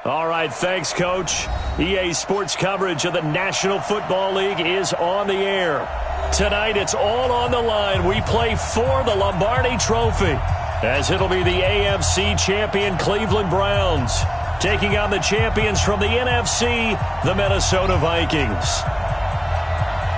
All right, thanks, Coach. EA Sports coverage of the National Football League is on the air. Tonight, it's all on the line. We play for the Lombardi Trophy, as it'll be the AFC champion Cleveland Browns taking on the champions from the NFC, the Minnesota Vikings.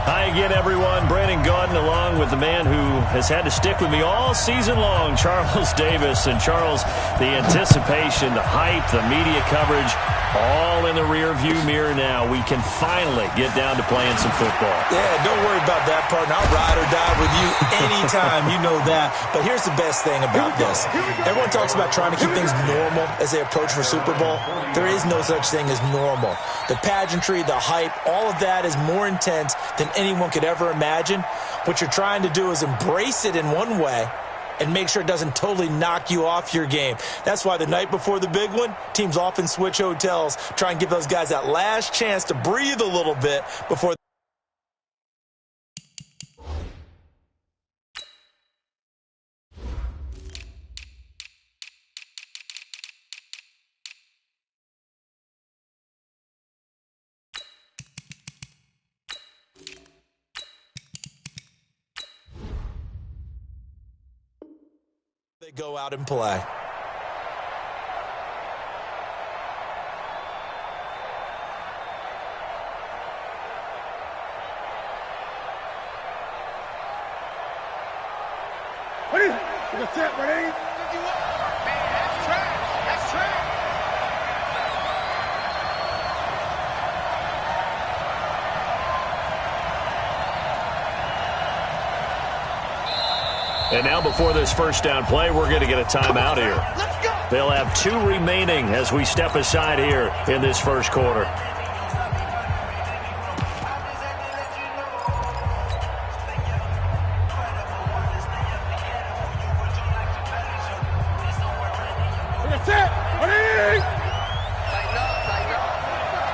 Hi again, everyone. Brandon Gaudin along with the man who has had to stick with me all season long, Charles Davis. And Charles, the anticipation, the hype, the media coverage, all in the rearview mirror now. We can finally get down to playing some football. Yeah, don't worry about that part. And I'll ride or die with you anytime. You know that. But here's the best thing about this. Everyone talks about trying to keep things normal as they approach for Super Bowl. There is no such thing as normal. The pageantry, the hype, all of that is more intense than anyone could ever imagine. What you're trying to do is embrace it in one way and make sure it doesn't totally knock you off your game. That's why the night before the big one, teams often switch hotels, try and give those guys that last chance to breathe a little bit before they go out and play. Ready? That's it, ready? Man, that's trash. That's trash. And now before this first down play, we're going to get a timeout here. Let's go. They'll have 2 remaining as we step aside here in this first quarter. That's it. Ready? Tighten up.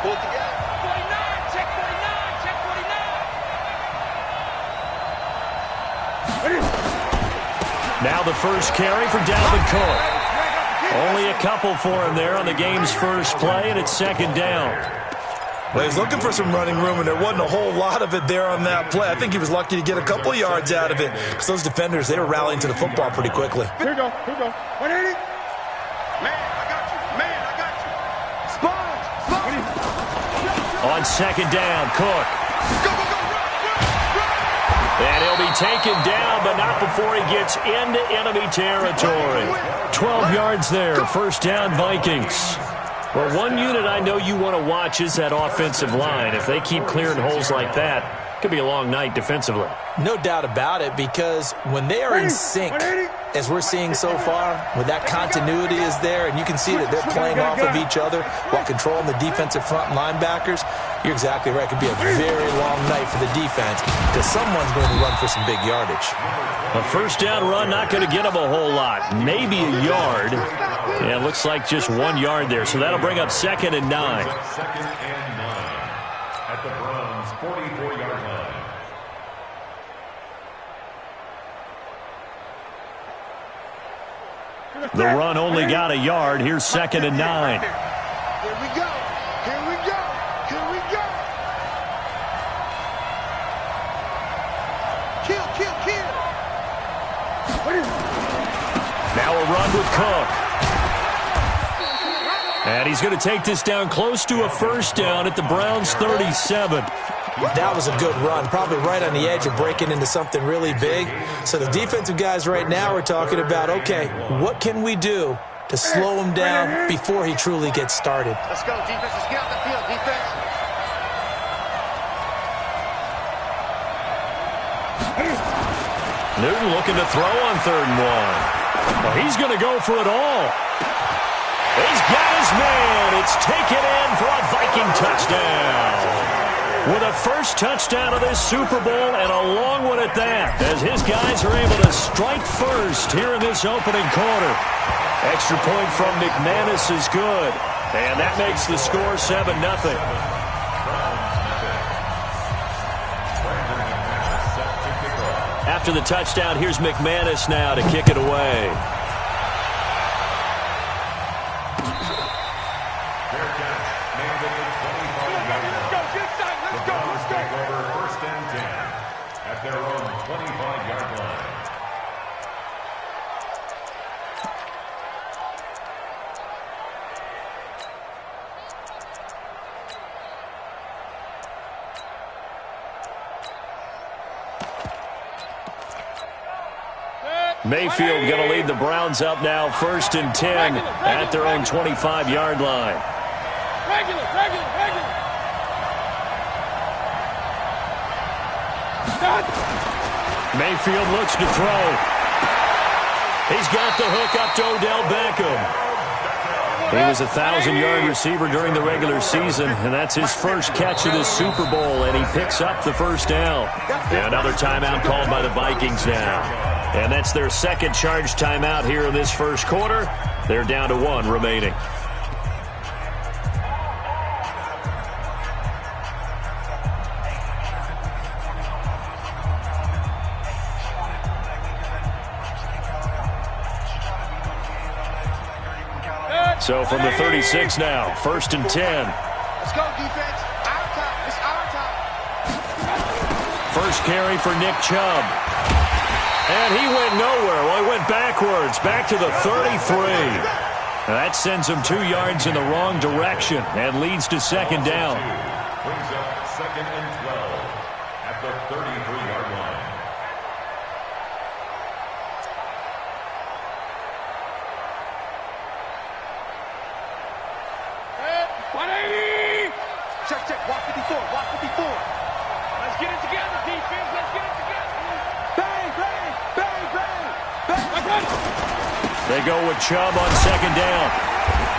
Pull it together. 49, check 49, check 49. Ready? Now the first carry for Dalvin Cook. Only a couple for him there on the game's first play, and it's second down. Well, he's looking for some running room, and there wasn't a whole lot of it there on that play. I think he was lucky to get a couple of yards out of it because those defenders, they were rallying to the football pretty quickly. Here we go. 180. Man, I got you. Man, I got you. Sponge. On second down, Cook. Go, go, go. And he'll be taken down, but not before he gets into enemy territory. 12 yards there, first down Vikings. Well, one unit I know you want to watch is that offensive line. If they keep clearing holes like that, it could be a long night defensively. No doubt about it, because when they are in sync, as we're seeing so far, when that continuity is there, and you can see that they're playing off of each other while controlling the defensive front linebackers, you're exactly right. It could be a very long night for the defense because someone's going to run for some big yardage. A first down run, not going to get them a whole lot. Maybe a yard. Yeah, it looks like just 1 yard there, so that'll bring up second and 9. Second and 9 at the Browns' 44-yard line. The run only got a yard. Here's second and 9. Here we go. Here we go. Here we go. Kill, kill, kill. Now a run with Cook. And he's going to take this down close to a first down at the Browns' 37. That was a good run, probably right on the edge of breaking into something really big. So the defensive guys right now are talking about, okay, what can we do to slow him down before he truly gets started? Let's go, defense. Let's get out the field, defense. Newton looking to throw on 3rd and 1. Well, he's going to go for it all. He's got his man. It's taken in for a Viking touchdown. With a first touchdown of this Super Bowl and a long one at that, as his guys are able to strike first here in this opening quarter. Extra point from McManus is good, and that makes the score 7-0. After the touchdown, here's McManus now to kick it away. Mayfield going to lead the Browns up now, 1st and 10 at their own 25-yard line. Regular. Mayfield looks to throw. He's got the hook up to Odell Beckham. He was a 1,000-yard receiver during the regular season, and that's his first catch of this Super Bowl, and he picks up the first down. And another timeout called by the Vikings now. And that's their second charge timeout here in this first quarter. They're down to 1 remaining. So from the 36 now, 1st and 10. Let's go, defense. Our time. It's our time. First carry for Nick Chubb. And he went nowhere. Well, he went backwards, back to the 33. That sends him 2 yards in the wrong direction and leads to second down. Brings up 2nd and 12 at the 33-yard line. Check. Walk 54. Let's get it together, defense. Let's get it together. Bang. They go with Chubb on second down.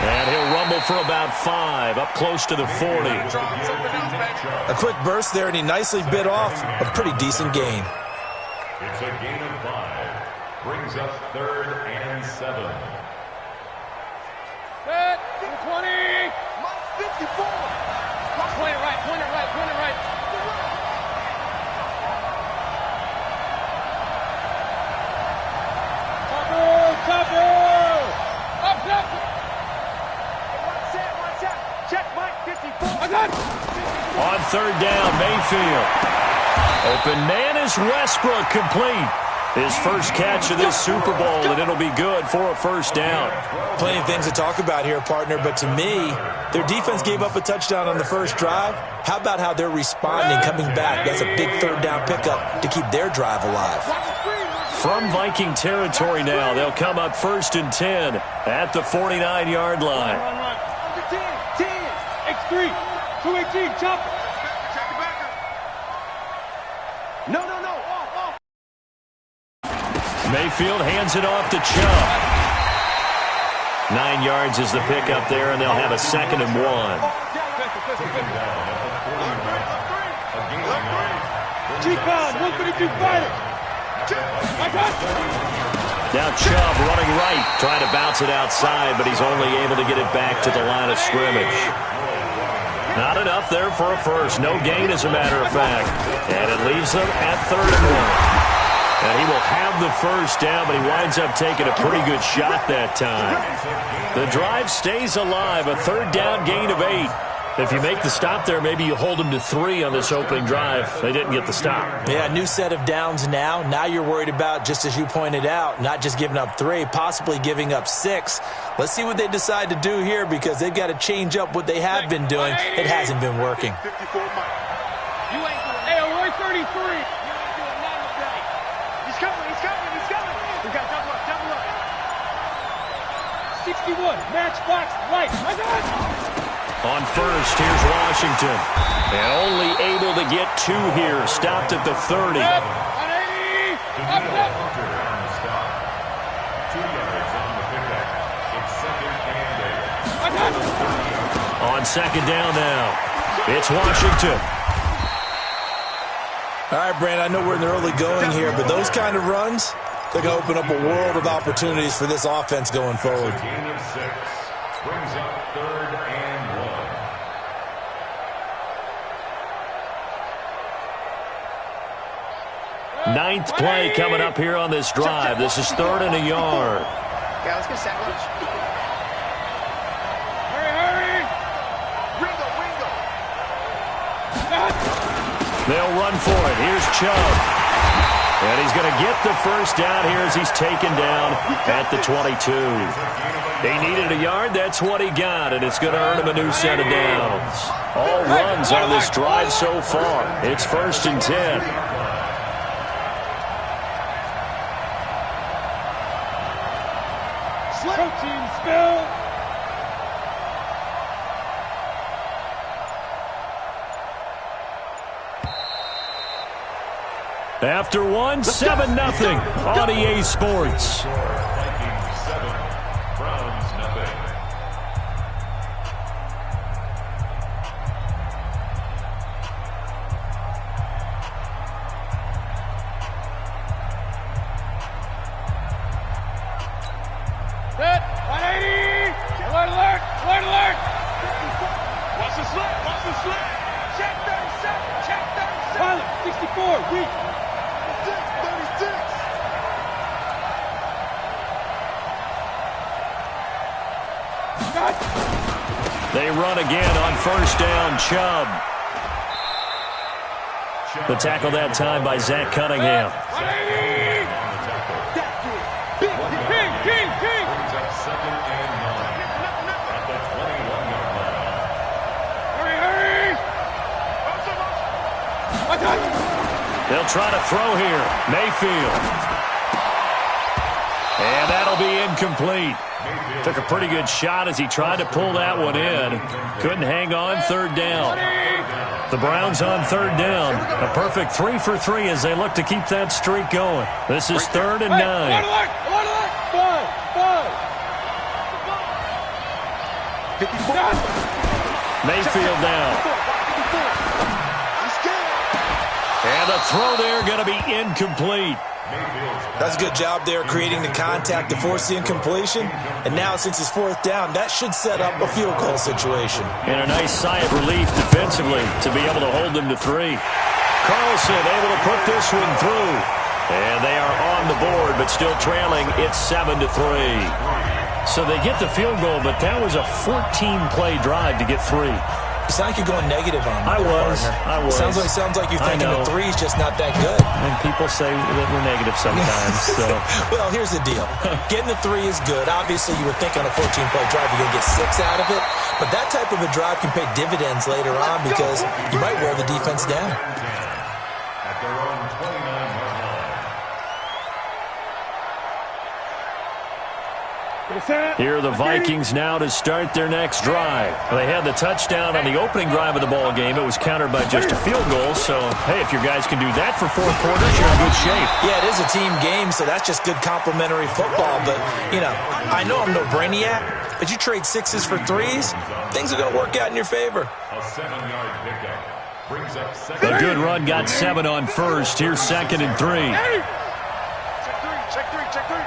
And he'll rumble for about 5, up close to the 40. A quick burst there, and he nicely bit off a pretty decent gain. It's a gain of 5. Brings up 3rd and 7. Set. 20. 54. Point it right. Cover. Up. Watch out. Check, Mike. 54. I got it. On third down, Mayfield. Open man is Westbrook, complete. His first catch of this Super Bowl, and it'll be good for a first down. Plenty of things to talk about here, partner, but to me, their defense gave up a touchdown on the first drive. How about how they're responding, coming back? That's a big third down pickup to keep their drive alive. From Viking territory now, they'll come up 1st and 10 at the 49-yard line. Run. 10. X3. 218. Chopper. Check the backer. No. Off. Mayfield hands it off to Chubb. 9 yards is the pickup there, and they'll have a 2nd and 1. G-Con, 132 fighter. Now Chubb running right, trying to bounce it outside, but he's only able to get it back to the line of scrimmage. Not enough there for a first. No gain, as a matter of fact. And it leaves them at 3rd and 1. And he will have the first down, but he winds up taking a pretty good shot that time. The drive stays alive, a 3rd down gain of 8. If you make the stop there, maybe you hold them to 3 on this opening drive. They didn't get the stop. Yeah, new set of downs now. Now you're worried about, just as you pointed out, not just giving up 3, possibly giving up 6. Let's see what they decide to do here, because they've got to change up what they have been doing. It hasn't been working. 54 Mike. You ain't doing that. Hey, 133. You ain't doing nothing today. He's coming. We got double up. 61, matchbox light. I got it. On first, here's Washington. And only able to get 2 here. Stopped at the 30. 180. Up. 2 yards on the pickup. It's 2nd and 8. I got it. On second down now, it's Washington. All right, Brand, I know we're in the early going here, but those kind of runs, they're going to open up a world of opportunities for this offense going forward. It's a gain of 6. Brings up 3rd and 1. Ninth play coming up here on this drive. This is 3rd and a yard. Yeah, let's get sandwich. Hurry. Ringo. They'll run for it. Here's Chubb. And he's going to get the first down here as he's taken down at the 22. He needed a yard. That's what he got, and it's going to earn him a new set of downs. All runs on this drive so far. It's 1st and 10. After one, 7-0 on EA Sports. Vikings 7, Browns 0. Set. 180. Alert, alert. Alert, alert. Watch the slip. Watch the slip. Check 37. Check 37. Pilot, 64. Weak. 36. They run again on first down. Chubb. The tackle that time by Zach Cunningham. 180. King, king, king. Brings up 2nd and 9 at the 21-yard line. Hurry, hurry. They'll try to throw here. Mayfield. And that'll be incomplete. Took a pretty good shot as he tried to pull that one in. Couldn't hang on. 3rd down. The Browns on 3rd down. A perfect 3 for 3 as they look to keep that streak going. This is 3rd and 9. Alert, alert. 5. Mayfield down. And the throw there going to be incomplete. That's a good job there creating the contact to force the incompletion. And now since it's 4th down, that should set up a field goal situation. And a nice sigh of relief defensively to be able to hold them to 3. Carlson able to put this one through. And they are on the board, but still trailing. It's 7-3. So they get the field goal, but that was a 14-play drive to get 3. You sound like you're going negative on me. I was. Sounds like you're thinking the 3's just not that good. And people say that we're negative sometimes. So. Well, here's the deal. Getting the 3 is good. Obviously, you would think on a 14-play drive you're going to get 6 out of it. But that type of a drive can pay dividends later on because you might wear the defense down. At their own 29-yard line. Here are the Vikings now to start their next drive. They had the touchdown on the opening drive of the ball game. It was countered by just a field goal. So, hey, if your guys can do that for 4 quarters, you're in good shape. Yeah, it is a team game, so that's just good complimentary football. But, you know, I know I'm no brainiac, but you trade 6s for 3s, things are going to work out in your favor. A 7-yard pickup. Brings up 2nd. A good run got 7 on first. Here's 2nd and 3. Check 3, check 3, check 3.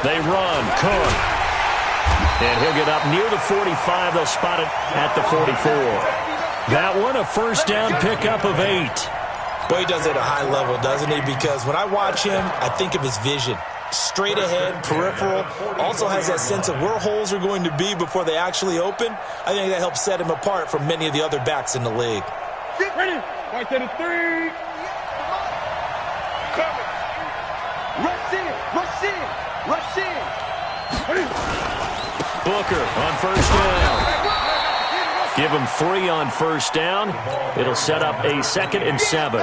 They run. Cook. And he'll get up near the 45. They'll spot it at the 44. That one, a first down pickup of 8. Boy, he does it at a high level, doesn't he? Because when I watch him, I think of his vision. Straight ahead, peripheral. Also has that sense of where holes are going to be before they actually open. I think that helps set him apart from many of the other backs in the league. Ready? Right to the 3. Coming. Rush in. Rush in. Rush in. Booker on first down. Give him 3 on first down. It'll set up a 2nd and 7.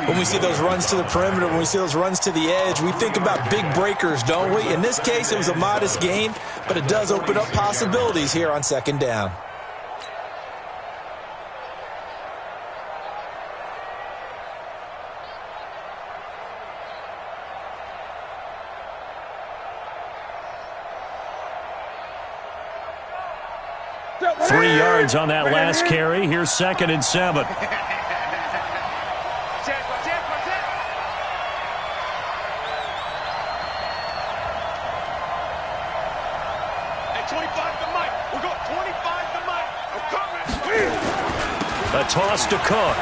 When we see those runs to the perimeter, when we see those runs to the edge, we think about big breakers, don't we? In this case, it was a modest gain, but it does open up possibilities here on 2nd down. Three yards on that last carry. Here's 2nd and 7. A toss to Cook.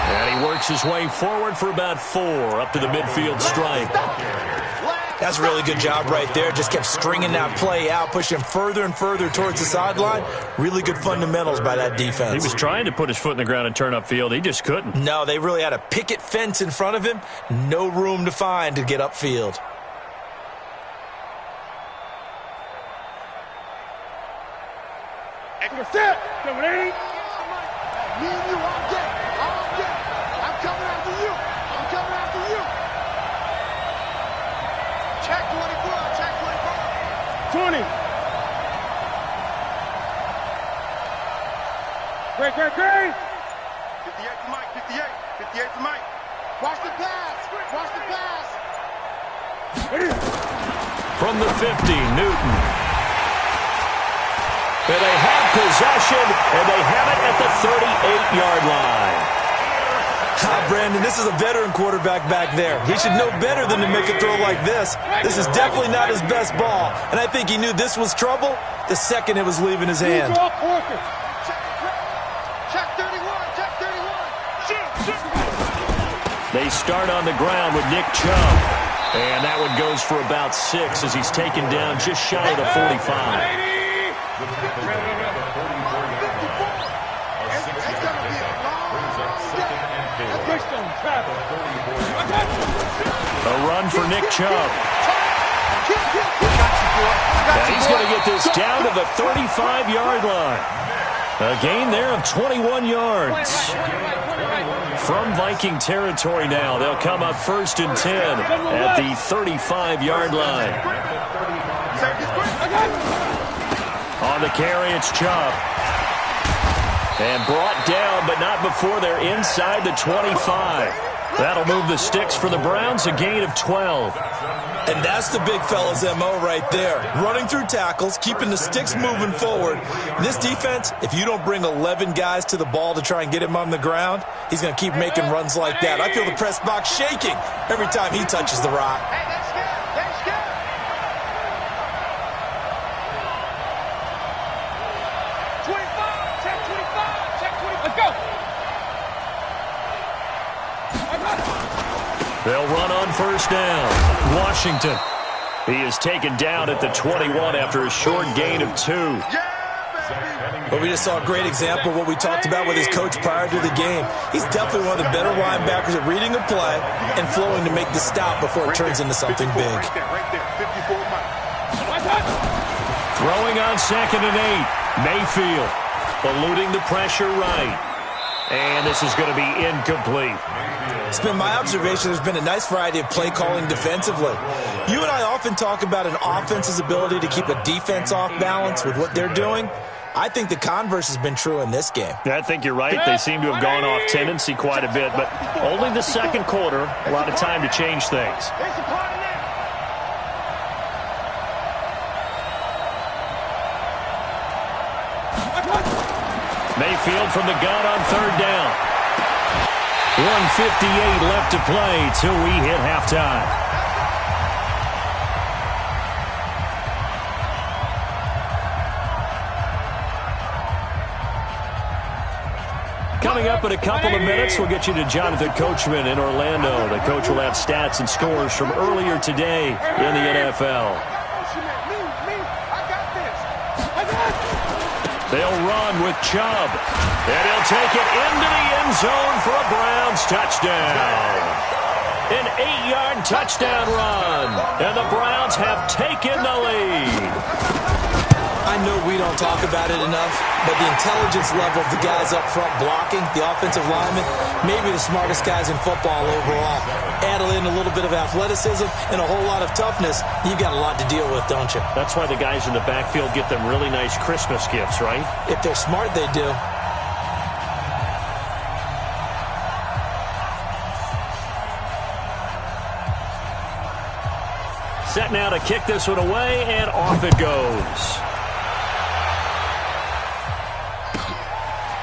And he works his way forward for about 4 up to the midfield stripe. That's a really good job right there. Just kept stringing that play out, pushing further and further towards the sideline. Really good fundamentals by that defense. He was trying to put his foot in the ground and turn upfield. He just couldn't. No, they really had a picket fence in front of him. No room to find to get upfield. Set. Coming in. Me and you all day. All day. Mike. 58. 58 for Mike. Watch the pass. Watch the pass. From the 50, Newton. And they have possession, and they have it at the 38-yard line. Brandon, this is a veteran quarterback back there. He should know better than to make a throw like this. This is definitely not his best ball, and I think he knew this was trouble the second it was leaving his hand. Check 31. Check 31. They start on the ground with Nick Chubb. And that one goes for about 6 as he's taken down just shy of the 45. A run for Nick Chubb. And he's going to get this down to the 35-yard line. A gain there of 21 yards. From Viking territory now, they'll come up 1st and 10 at the 35-yard line. On the carry, it's Chubb. And brought down, but not before they're inside the 25. That'll move the sticks for the Browns, a gain of 12. And that's the big fella's MO right there. Running through tackles, keeping the sticks moving forward. This defense, if you don't bring 11 guys to the ball to try and get him on the ground, he's going to keep making runs like that. I feel the press box shaking every time he touches the rock. Hey, that's good. That's good. They'll run on 1st down. Washington. He is taken down at the 21 after a short gain of 2. But we just saw a great example of what we talked about with his coach prior to the game. He's definitely one of the better linebackers at reading a play and flowing to make the stop before it turns into something big. Throwing on 2nd and 8. Mayfield eluding the pressure right. And this is going to be incomplete. It's been my observation there's been a nice variety of play calling defensively. You and I often talk about an offense's ability to keep a defense off balance with what they're doing. I think the converse has been true in this game. I think you're right. They seem to have gone off tendency quite a bit, but only the 2nd quarter, a lot of time to change things. Mayfield from the gun on 3rd down. 1:58 left to play till we hit halftime. Coming up in a couple of minutes, we'll get you to Jonathan Coachman in Orlando. The coach will have stats and scores from earlier today in the NFL. They'll run with Chubb. And he'll take it into the end zone for a Browns touchdown. An 8-yard touchdown run. And the Browns have taken the lead. I know we don't talk about it enough, but the intelligence level of the guys up front blocking, the offensive linemen, maybe the smartest guys in football overall. Add in a little bit of athleticism and a whole lot of toughness, you got a lot to deal with, don't you? That's why the guys in the backfield get them really nice Christmas gifts, right? If they're smart, they do. Set now to kick this one away, and off it goes.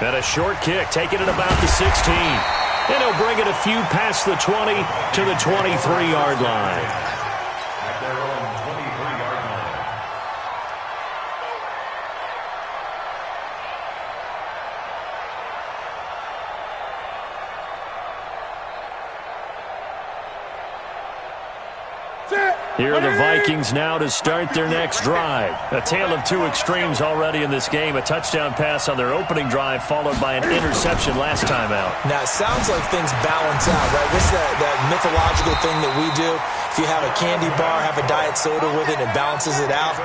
And a short kick, taking it about the 16. And he'll bring it a few past the 20 to the 23-yard line. At their own 23-yard line. Here are the Vikings now to start their next drive. A tale of two extremes already in this game. A touchdown pass on their opening drive followed by an interception last time out. Now, it sounds like things balance out, right? This is that mythological thing that we do. If you have a candy bar, have a diet soda with it, it balances it out.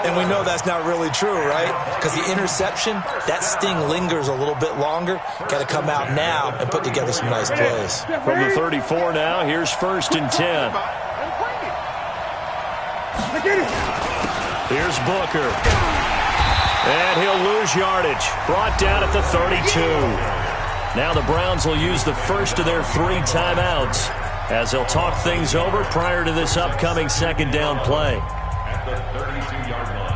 And we know that's not really true, right? Because the interception, that sting lingers a little bit longer. Got to come out now and put together some nice plays. From the 34 now, here's 1st and 10. Here's Booker. And he'll lose yardage. Brought down at the 32. Now the Browns will use the first of their 3 timeouts as they'll talk things over prior to this upcoming second down play. At the 32-yard line.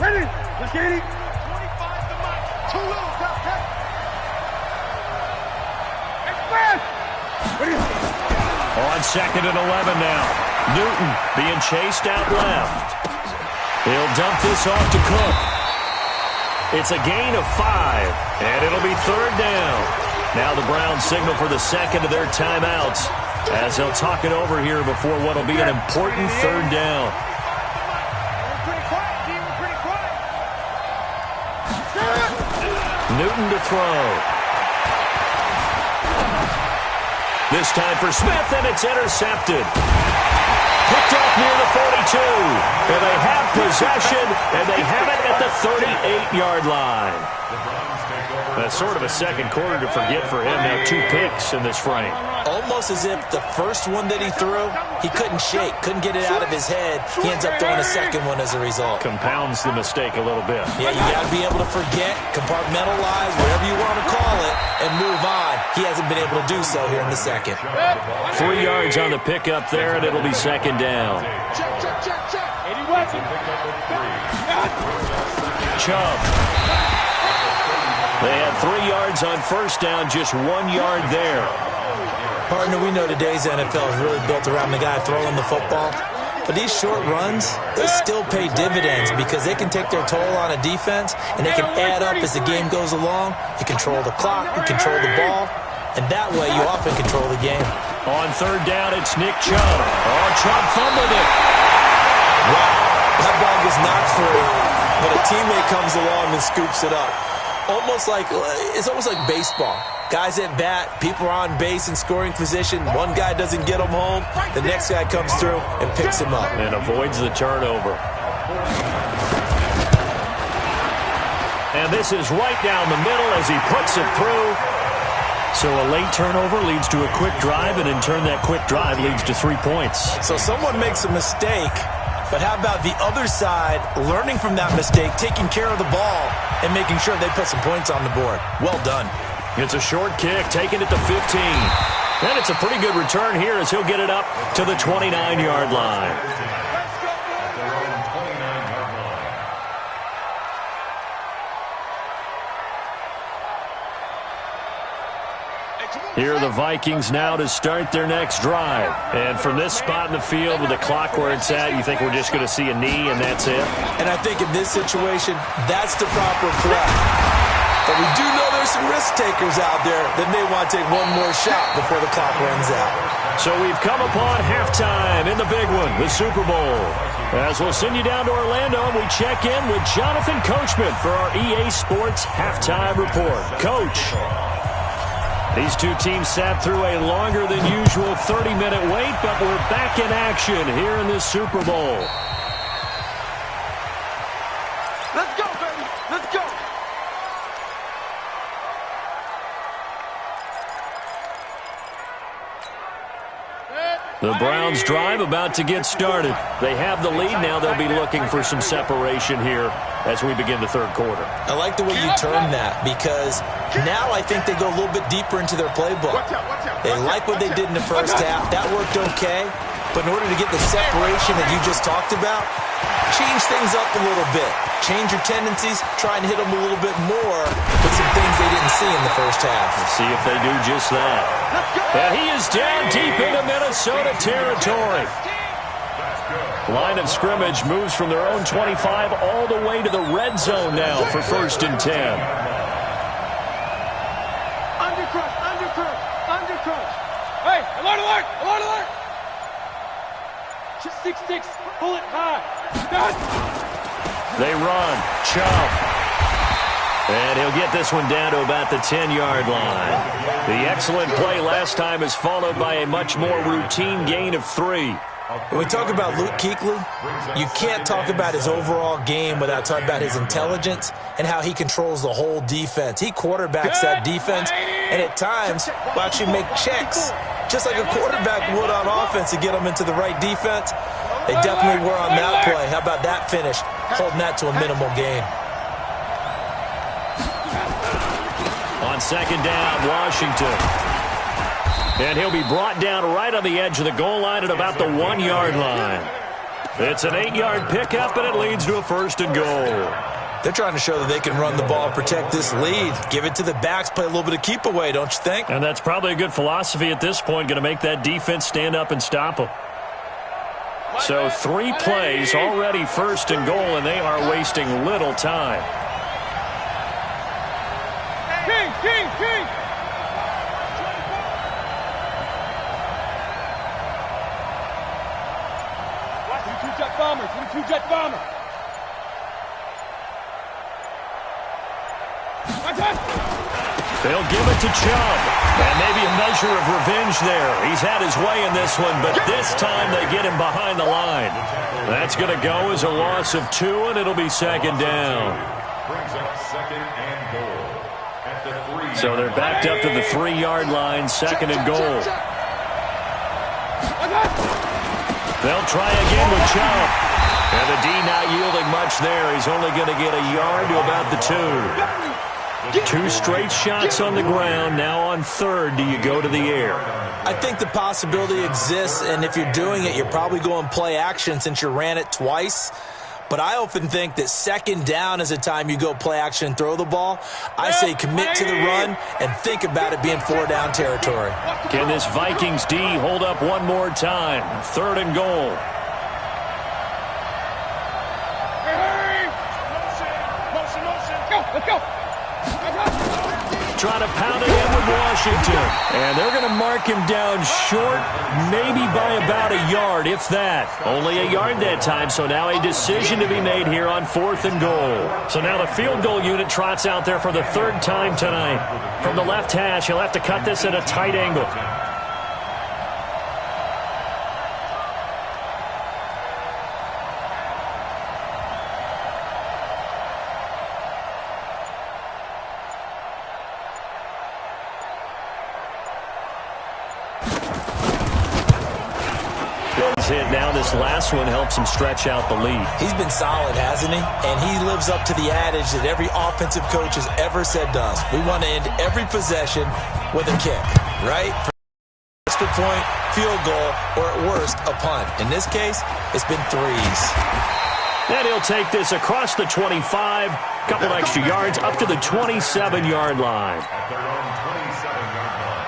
Ready? Let's get it. 25 to Mike. Too little, Doc. Express. Ready? On 2nd and 11 now. Newton being chased out left. He'll dump this off to Cook. It's a gain of 5, and it'll be 3rd down. Now the Browns signal for the second of their timeouts as they'll talk it over here before what will be an important 3rd down. Newton to throw. This time for Smith, and it's intercepted. Picked off near the 42. And they have possession, and they have it at the 38-yard line. That's sort of a second quarter to forget for him. Now 2 picks in this frame. Almost as if the first one that he threw, he couldn't shake, couldn't get it out of his head. He ends up throwing a second one as a result. Compounds the mistake a little bit. Yeah, you got to be able to forget, compartmentalize, whatever you want to call it, and move on. He hasn't been able to do so here in the second. 3 yards on the pickup there, and it'll be second down. Check, check, check, check. 81. Chubb. They had 3 yards on first down, just 1 yard there. Partner, we know today's NFL is really built around the guy throwing the football. But these short runs, they still pay dividends because they can take their toll on a defense, and they can add up as the game goes along. You control the clock, you control the ball, and that way you often control the game. On 3rd down, it's Nick Chubb. Oh, Chubb fumbled it. Wow, that ball gets knocked free, but a teammate comes along and scoops it up. It's almost like baseball. Guys at bat, people are on base in scoring position. One guy doesn't get him home. The next guy comes through and picks him up. And avoids the turnover. And this is right down the middle as he puts it through. So a late turnover leads to a quick drive, and in turn that quick drive leads to 3 points. So someone makes a mistake, but how about the other side learning from that mistake, taking care of the ball, and making sure they put some points on the board? Well done. It's a short kick, taking it to 15. And it's a pretty good return here as he'll get it up to the 29-yard line. Here are the Vikings now to start their next drive. And from this spot in the field with the clock where it's at, you think we're just going to see a knee and that's it? And I think in this situation, that's the proper play. But we do know there's some risk takers out there that may want to take one more shot before the clock runs out. So we've come upon halftime in the big one, the Super Bowl. As we'll send you down to Orlando, and we check in with Jonathan Coachman for our EA Sports Halftime Report. Coach, these two teams sat through a longer than usual 30-minute wait, but we're back in action here in the Super Bowl. Let's go, baby. Let's go. The Browns drive about to get started. They have the lead. Now they'll be looking for some separation here as we begin the third quarter. I like the way you term that because now I think they go a little bit deeper into their playbook. They like what they did in the first half. That worked okay. But in order to get the separation that you just talked about, change things up a little bit. Change your tendencies. Try and hit them a little bit more with some things they didn't see in the first half. Let's see if they do just that. And he is down deep into Minnesota territory. Line of scrimmage moves from their own 25 all the way to the red zone now for 1st and 10. Undercrush, undercrush, undercrush. Hey, alert, alert, alert, alert. 6-6, pull it high. Done. They run. Chubb. And he'll get this one down to about the 10-yard line. The excellent play last time is followed by a much more routine gain of 3. When we talk about Luke Kuechly, you can't talk about his overall game without talking about his intelligence and how he controls the whole defense. He quarterbacks that defense, and at times will actually make checks, just like a quarterback would on offense to get them into the right defense. They definitely were on that play. How about that finish? holding that to a minimal gain. On second down, Washington. And he'll be brought down right on the edge of the goal line at about the 1-yard line. It's an 8-yard pickup, and it leads to a first and goal. They're trying to show that they can run the ball, protect this lead. Give it to the backs, play a little bit of keep away, don't you think? And that's probably a good philosophy at this point, going to make that defense stand up and stop them. So 3 plays, already first and goal, and they are wasting little time. King! 22-jet bomber. They'll give it to Chubb. And maybe a measure of revenge there. He's had his way in this one, but this time they get him behind the line. That's going to go as a loss of 2, and it'll be second down. Brings up second and goal at the 3. So they're backed up to the 3-yard line, second and goal. They'll try again with Chubb. And the D not yielding much there. He's only going to get a yard to about the 2. 2 straight shots on the ground. Now on third, do you go to the air? I think the possibility exists, and if you're doing it, you're probably going play action since you ran it twice. But I often think that second down is a time you go play action and throw the ball. I say commit to the run and think about it being 4-down territory. Can this Vikings D hold up one more time? Third and goal. Let's go. Trying to pound it in with Washington. And they're going to mark him down short, maybe by about a yard, if that. Only a yard that time, so now a decision to be made here on 4th and goal. So now the field goal unit trots out there for the 3rd time tonight. From the left hash, he'll have to cut this at a tight angle. Hit now. This last one helps him stretch out the lead. He's been solid, hasn't he? And he lives up to the adage that every offensive coach has ever said to us. We want to end every possession with a kick, right? Extra point, field goal, or at worst, a punt. In this case, it's been 3s. And he'll take this across the 25, couple extra yards, up to the 27-yard line. At their own 27-yard line.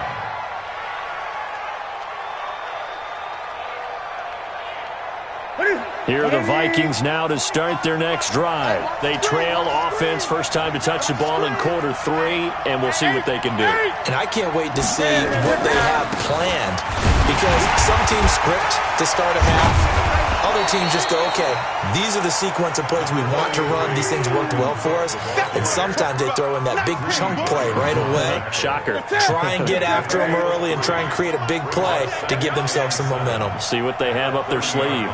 Here are the Vikings now to start their next drive. They trail offense, first time to touch the ball in quarter 3, and we'll see what they can do. And I can't wait to see what they have planned, because some teams script to start a half. Other teams just go, okay, these are the sequence of plays we want to run. These things worked well for us. And sometimes they throw in that big chunk play right away. Shocker. Try and get after them early and try and create a big play to give themselves some momentum. See what they have up their sleeve.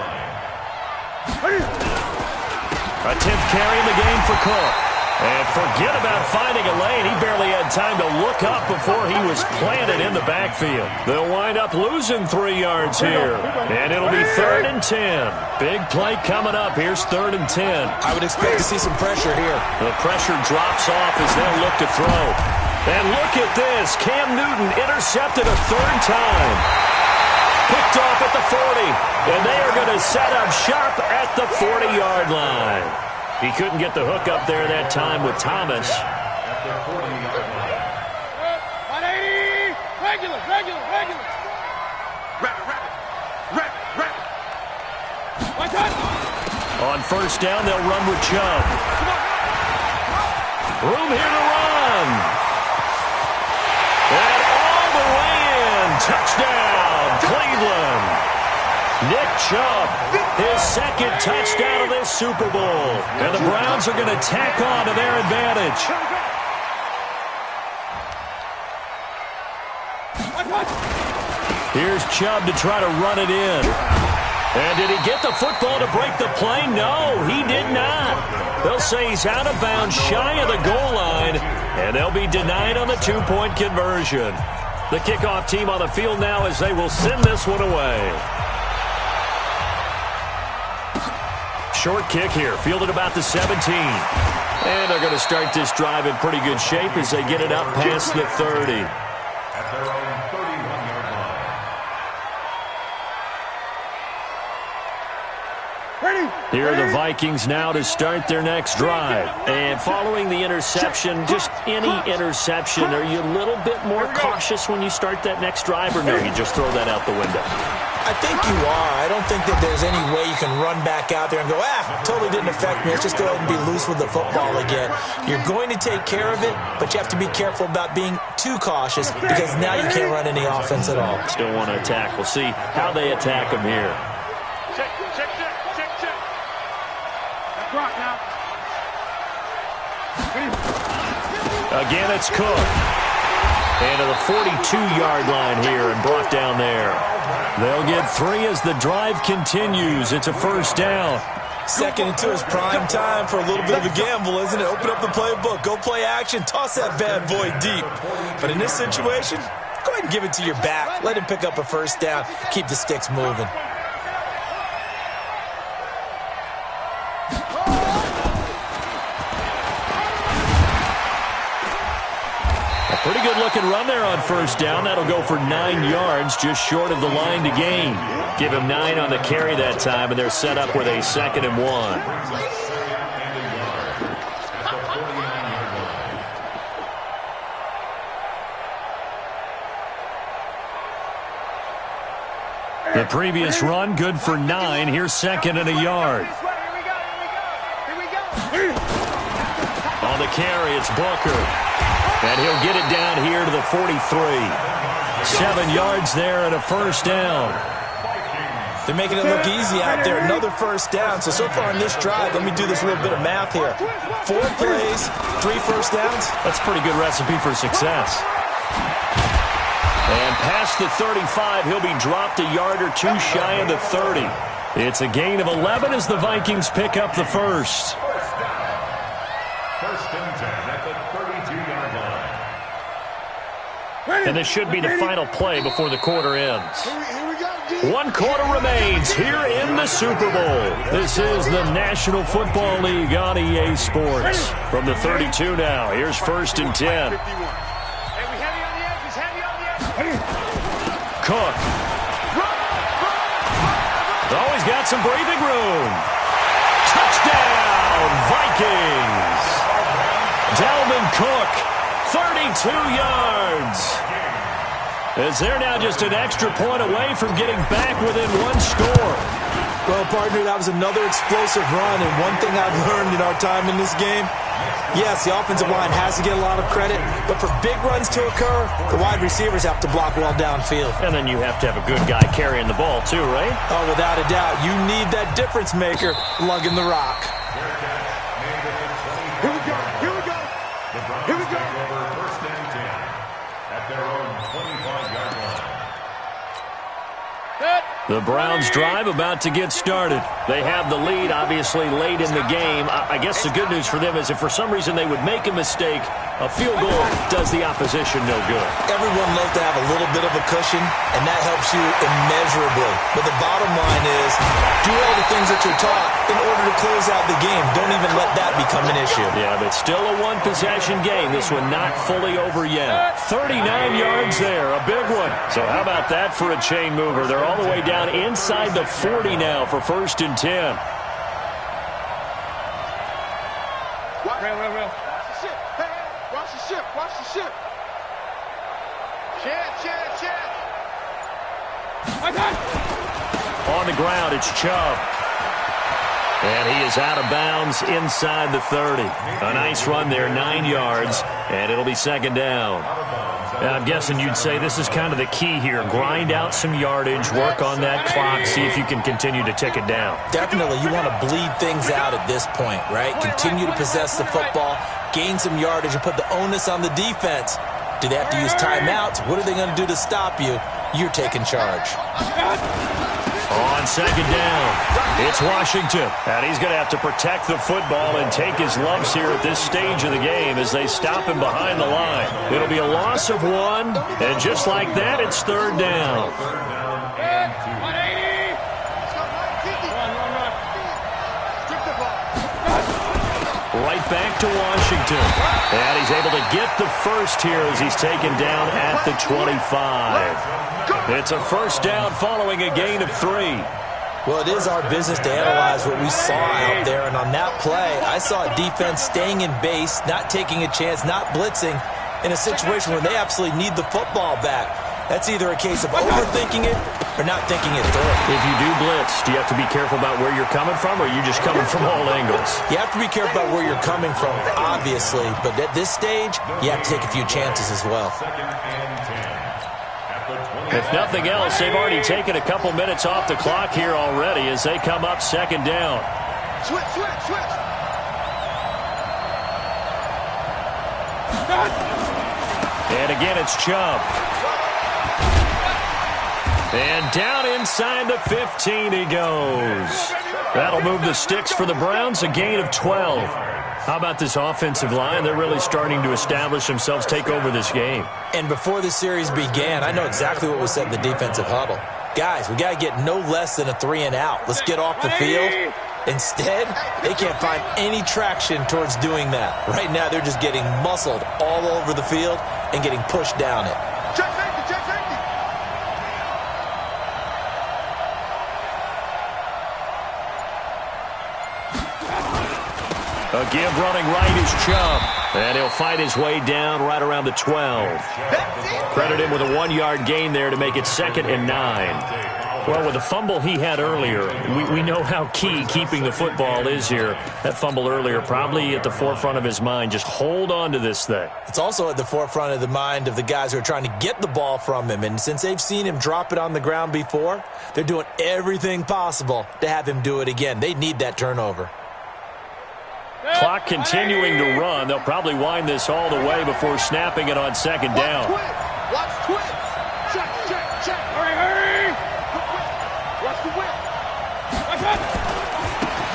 A 10th carry in the game for Cook. And forget about finding a lane. He barely had time to look up before he was planted in the backfield. They'll wind up losing 3 yards here. And it'll be 3rd and 10. Big play coming up. Here's 3rd and 10. I would expect to see some pressure here. The pressure drops off as they'll look to throw. And look at this. Cam Newton intercepted a 3rd time. Picked off at the 40. And they are going to set up shop at the 40-yard line. He couldn't get the hook up there that time with Thomas. At the 40-yard line. 180. Regular. On first down, they'll run with Chubb. Room here to run. And all the way in. Touchdown, Cleveland. Nick Chubb, his 2nd touchdown of this Super Bowl. And the Browns are going to tack on to their advantage. Here's Chubb to try to run it in. And did he get the football to break the play? No, he did not. They'll say he's out of bounds, shy of the goal line, and they'll be denied on the 2-point conversion. The kickoff team on the field now as they will send this one away. short kick here, fielded about the 17. And they're going to start this drive in pretty good shape as they get it up past the 30. At their own 31-yard line. Here are the Vikings now to start their next drive. And following the interception, just any interception, are you a little bit more cautious when you start that next drive, or no, you just throw that out the window? I think you are. I don't think that there's any way you can run back out there and go, totally didn't affect me. Let's just go ahead and be loose with the football again. You're going to take care of it, but you have to be careful about being too cautious because now you can't run any offense at all. Still want to attack. We'll see how they attack them here. Check. That's rock now. Again, it's Cook. And to the 42-yard line here and brought down there. They'll get 3 as the drive continues. It's a first down. 2nd and 2 is prime time for a little bit of a gamble, isn't it? Open up the playbook, go play action, toss that bad boy deep. But in this situation, go ahead and give it to your back. Let him pick up a first down. Keep the sticks moving. Pretty good looking run there on first down. That'll go for 9 yards, just short of the line to gain. Give him 9 on the carry that time, and they're set up with a 2nd and 1. The previous run, good for 9. Here's 2nd and a yard. On the carry, it's Booker. And he'll get it down here to the 43. 7 yards there and a first down. They're making it look easy out there. Another first down. So far in this drive, let me do this little bit of math here. 4 plays, 3 first downs. That's a pretty good recipe for success. And past the 35, he'll be dropped a yard or 2 shy of the 30. It's a gain of 11 as the Vikings pick up the first. First and 10 at the 32-yard line. And this should be the final play before the quarter ends. 1 quarter remains here in the Super Bowl. This is the National Football League on EA Sports. From the 32 now, here's 1st and 10. Cook. Always got some breathing room. Touchdown, Vikings. Dalvin Cook, 32 yards. As they're now just an extra point away from getting back within 1 score. Well, partner, that was another explosive run, and one thing I've learned in our time in this game, yes, the offensive line has to get a lot of credit, but for big runs to occur, the wide receivers have to block well downfield. And then you have to have a good guy carrying the ball too, right? Oh, without a doubt. You need that difference maker lugging the rock. Here we go. Over 1st and 10 at their own 25-yard line. The Browns drive about to get started. They have the lead, obviously, late in the game. I guess the good news for them is if for some reason they would make a mistake, a field goal does the opposition no good. Everyone loves to have a little bit of a cushion, and that helps you immeasurably. But the bottom line is, do all the things that you're taught in order to close out the game. Don't even let that become an issue. Yeah, but still a 1-possession game. This one not fully over yet. 39 yards there, a big one. So how about that for a chain mover? They're all the way down inside the 40 now for 1st and 10. Real. Watch the ship. Hey, watch the ship. Watch the ship. Check. On the ground, it's Chubb. And he is out of bounds inside the 30. A nice run there, 9 yards, and it'll be 2nd down. I'm guessing you'd say this is kind of the key here. Grind out some yardage, work on that clock, see if you can continue to tick it down. Definitely, you want to bleed things out at this point, right? Continue to possess the football, gain some yardage, and put the onus on the defense. Do they have to use timeouts? What are they going to do to stop you? You're taking charge. On 2nd down, it's Washington. And he's going to have to protect the football and take his lumps here at this stage of the game as they stop him behind the line. It'll be a loss of 1, and just like that, it's 3rd down. 180. back to Washington. And he's able to get the first here as he's taken down at the 25. It's a first down following a gain of 3. Well, it is our business to analyze what we saw out there, and on that play, I saw a defense staying in base, not taking a chance, not blitzing, in a situation where they absolutely need the football back. That's either a case of overthinking it or not thinking it through. If you do blitz, do you have to be careful about where you're coming from, or are you just coming from all angles? You have to be careful about where you're coming from, obviously, but at this stage, you have to take a few chances as well. If nothing else, they've already taken a couple minutes off the clock here already as they come up second down. Switch. And again, it's Chubb. And down inside the 15 he goes. That'll move the sticks for the Browns, a gain of 12. How about this offensive line? They're really starting to establish themselves, take over this game. And before the series began, I know exactly what was said in the defensive huddle. Guys, we got to get no less than a 3-and-out. Let's get off the field. Instead, they can't find any traction towards doing that. Right now, they're just getting muscled all over the field and getting pushed down it. Check safety. A give running right is Chubb. And he'll fight his way down right around the 12. Credit him with a 1-yard gain there to make it 2nd and 9. Well, with the fumble he had earlier, we know how key keeping the football is here. That fumble earlier probably at the forefront of his mind. Just hold on to this thing. It's also at the forefront of the mind of the guys who are trying to get the ball from him. And since they've seen him drop it on the ground before, they're doing everything possible to have him do it again. They need that turnover. Clock continuing to run. They'll probably wind this all the way before snapping it on second down. Watch twins. Check. Hurry. Watch the whip.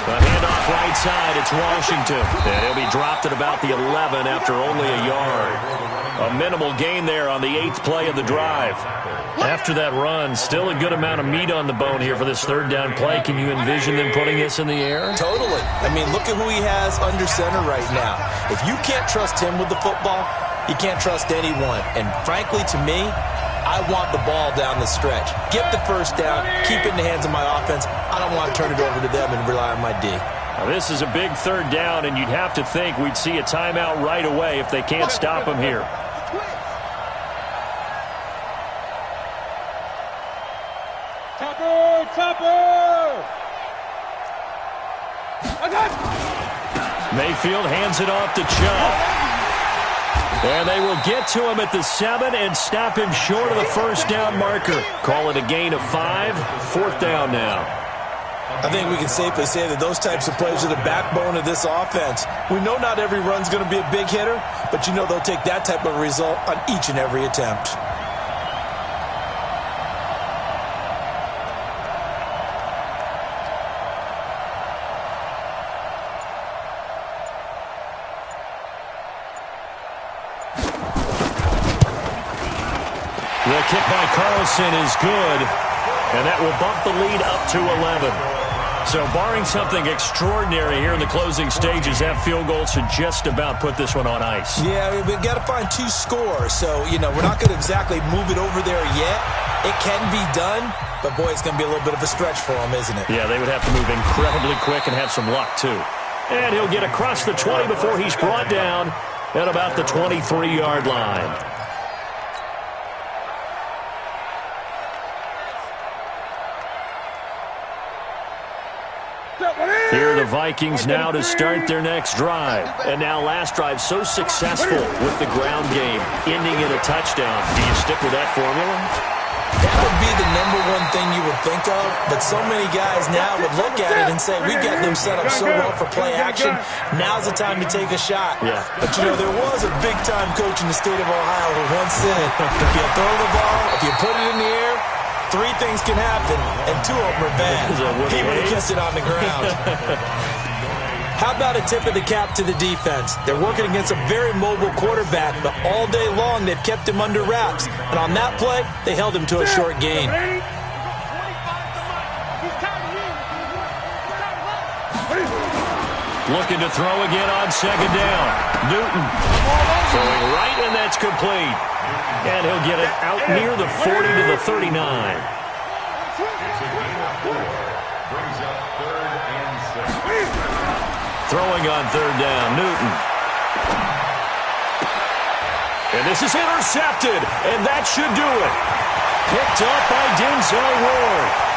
A handoff right side. It's Washington. And he'll be dropped at about the 11 after only a yard. A minimal gain there on the 8th play of the drive. After that run, still a good amount of meat on the bone here for this third down play. Can you envision them putting this in the air? Totally. I mean, look at who he has under center right now. If you can't trust him with the football, you can't trust anyone. And frankly, to me, I want the ball down the stretch. Get the first down, keep it in the hands of my offense. I don't want to turn it over to them and rely on my D. Now, this is a big third down, and you'd have to think we'd see a timeout right away if they can't stop him here. Topper! Mayfield hands it off to Chubb. And they will get to him at the 7 and stop him short of the first down marker. Call it a gain of 5. 4th down now. I think we can safely say that those types of plays are the backbone of this offense. We know not every run's going to be a big hitter, but you know they'll take that type of result on each and every attempt. The kick by Carlson is good, and that will bump the lead up to 11. So barring something extraordinary here in the closing stages, that field goal should just about put this one on ice. Yeah, we've got to find 2 scores. So, we're not going to exactly move it over there yet. It can be done, but, boy, it's going to be a little bit of a stretch for them, isn't it? Yeah, they would have to move incredibly quick and have some luck, too. And he'll get across the 20 before he's brought down at about the 23-yard line. Here are the Vikings now to start their next drive. And now last drive so successful with the ground game, ending in a touchdown. Do you stick with that formula? That would be the #1 thing you would think of, but so many guys now would look at it and say, we've got them set up so well for play action, now's the time to take a shot. Yeah. But, there was a big-time coach in the state of Ohio who once said, if you throw the ball, if you put it in the air, 3 things can happen, and 2 of them are bad. He would have kissed it on the ground. How about a tip of the cap to the defense? They're working against a very mobile quarterback, but all day long they've kept him under wraps. And on that play, they held him to a short gain. Looking to throw again on second down. Newton throwing right, and that's complete. And he'll get it out near the 40 to the 39. It's a gain of 4. Brings up 3rd and 6. Throwing on third down, Newton. And this is intercepted, and that should do it. Picked up by Denzel Ward.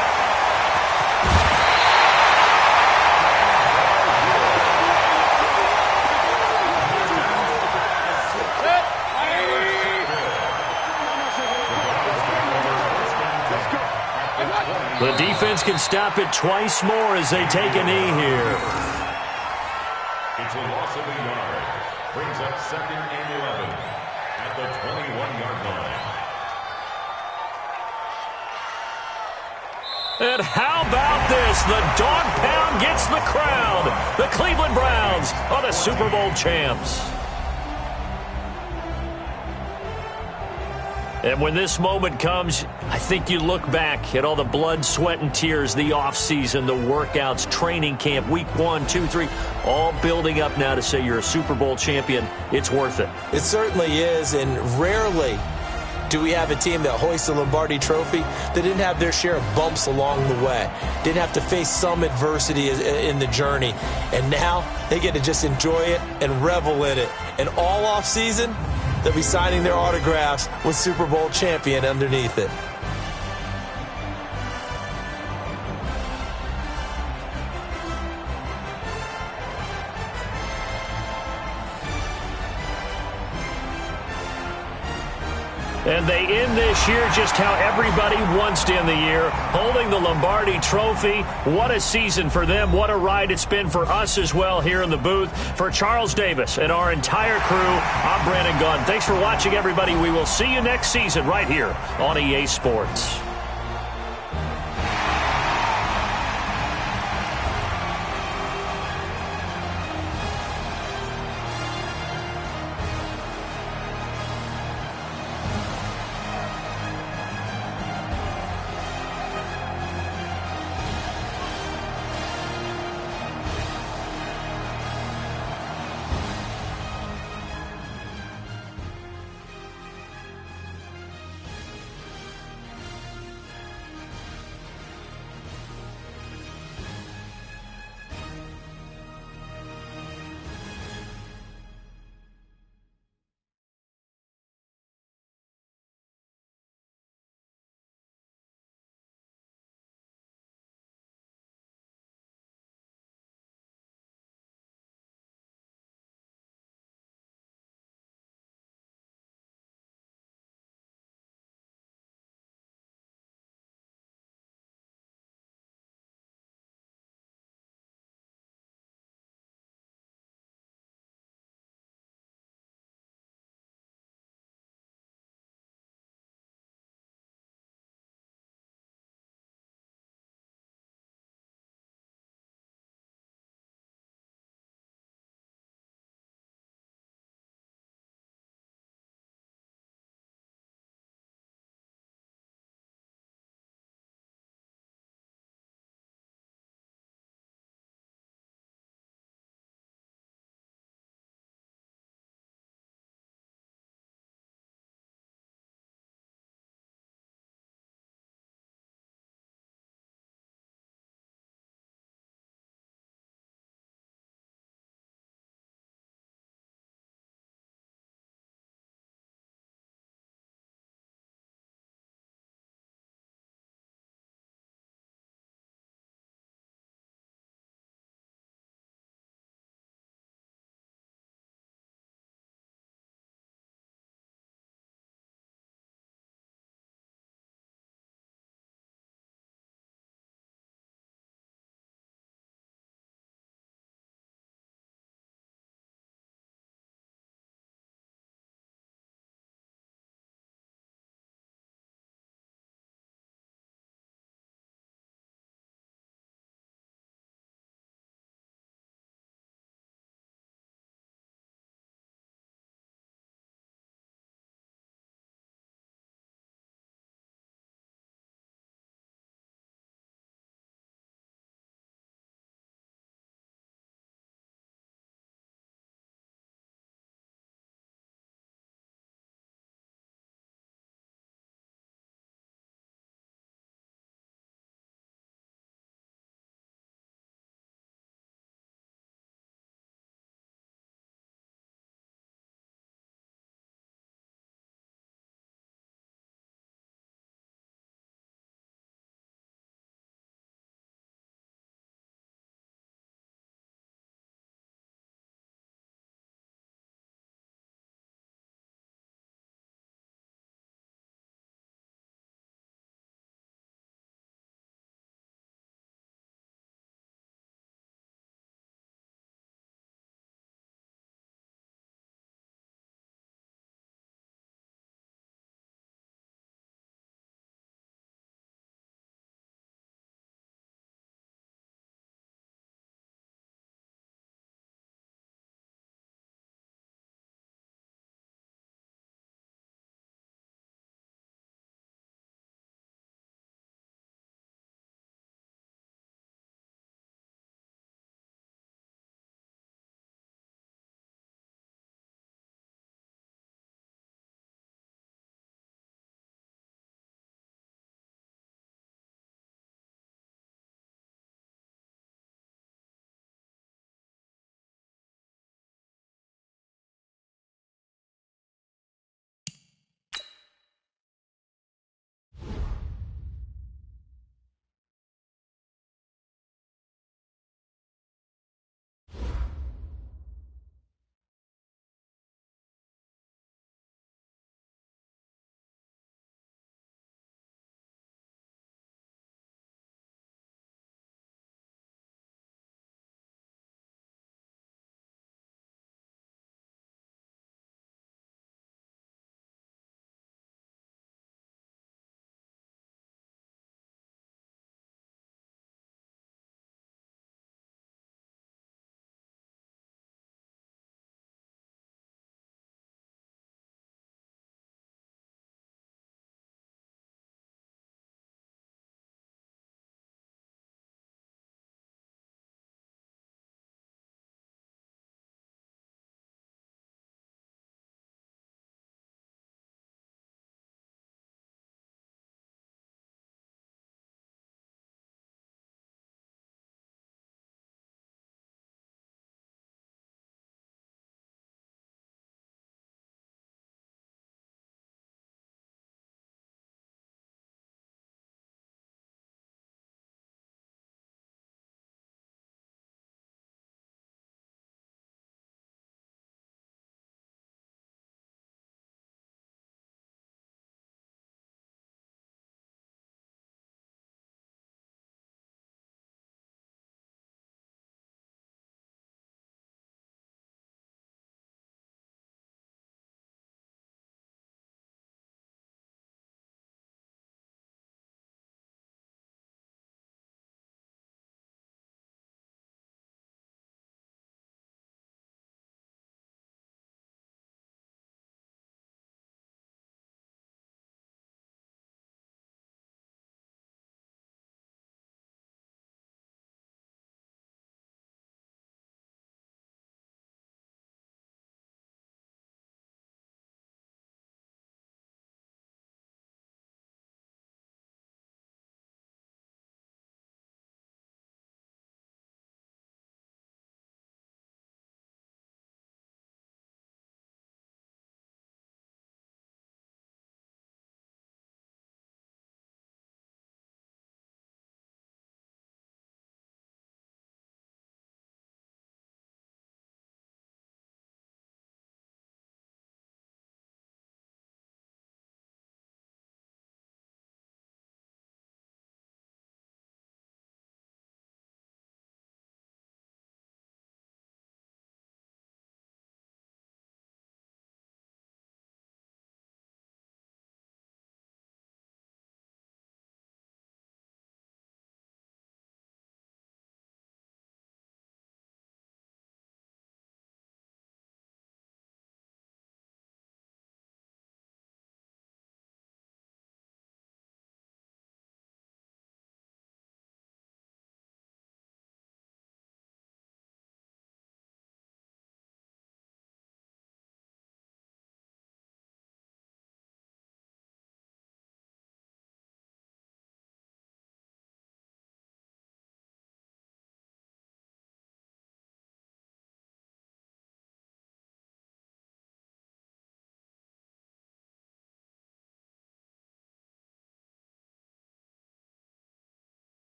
The defense can stop it twice more as they take a knee here. It's a loss of a yard. Brings up 2nd and 11 at the 21-yard line. And how about this? The dog pound gets the crown. The Cleveland Browns are the Super Bowl champs. And when this moment comes, I think you look back at all the blood, sweat, and tears, the offseason, the workouts, training camp, week 1, 2, 3, all building up now to say you're a Super Bowl champion. It's worth it. It certainly is, and rarely do we have a team that hoists the Lombardi Trophy that didn't have their share of bumps along the way, didn't have to face some adversity in the journey, and now they get to just enjoy it and revel in it. And all offseason, they'll be signing their autographs with Super Bowl champion underneath it. And they end this year just how everybody wants to end the year, holding the Lombardi Trophy. What a season for them. What a ride it's been for us as well here in the booth. For Charles Davis and our entire crew, I'm Brandon Gunn. Thanks for watching, everybody. We will see you next season right here on EA Sports.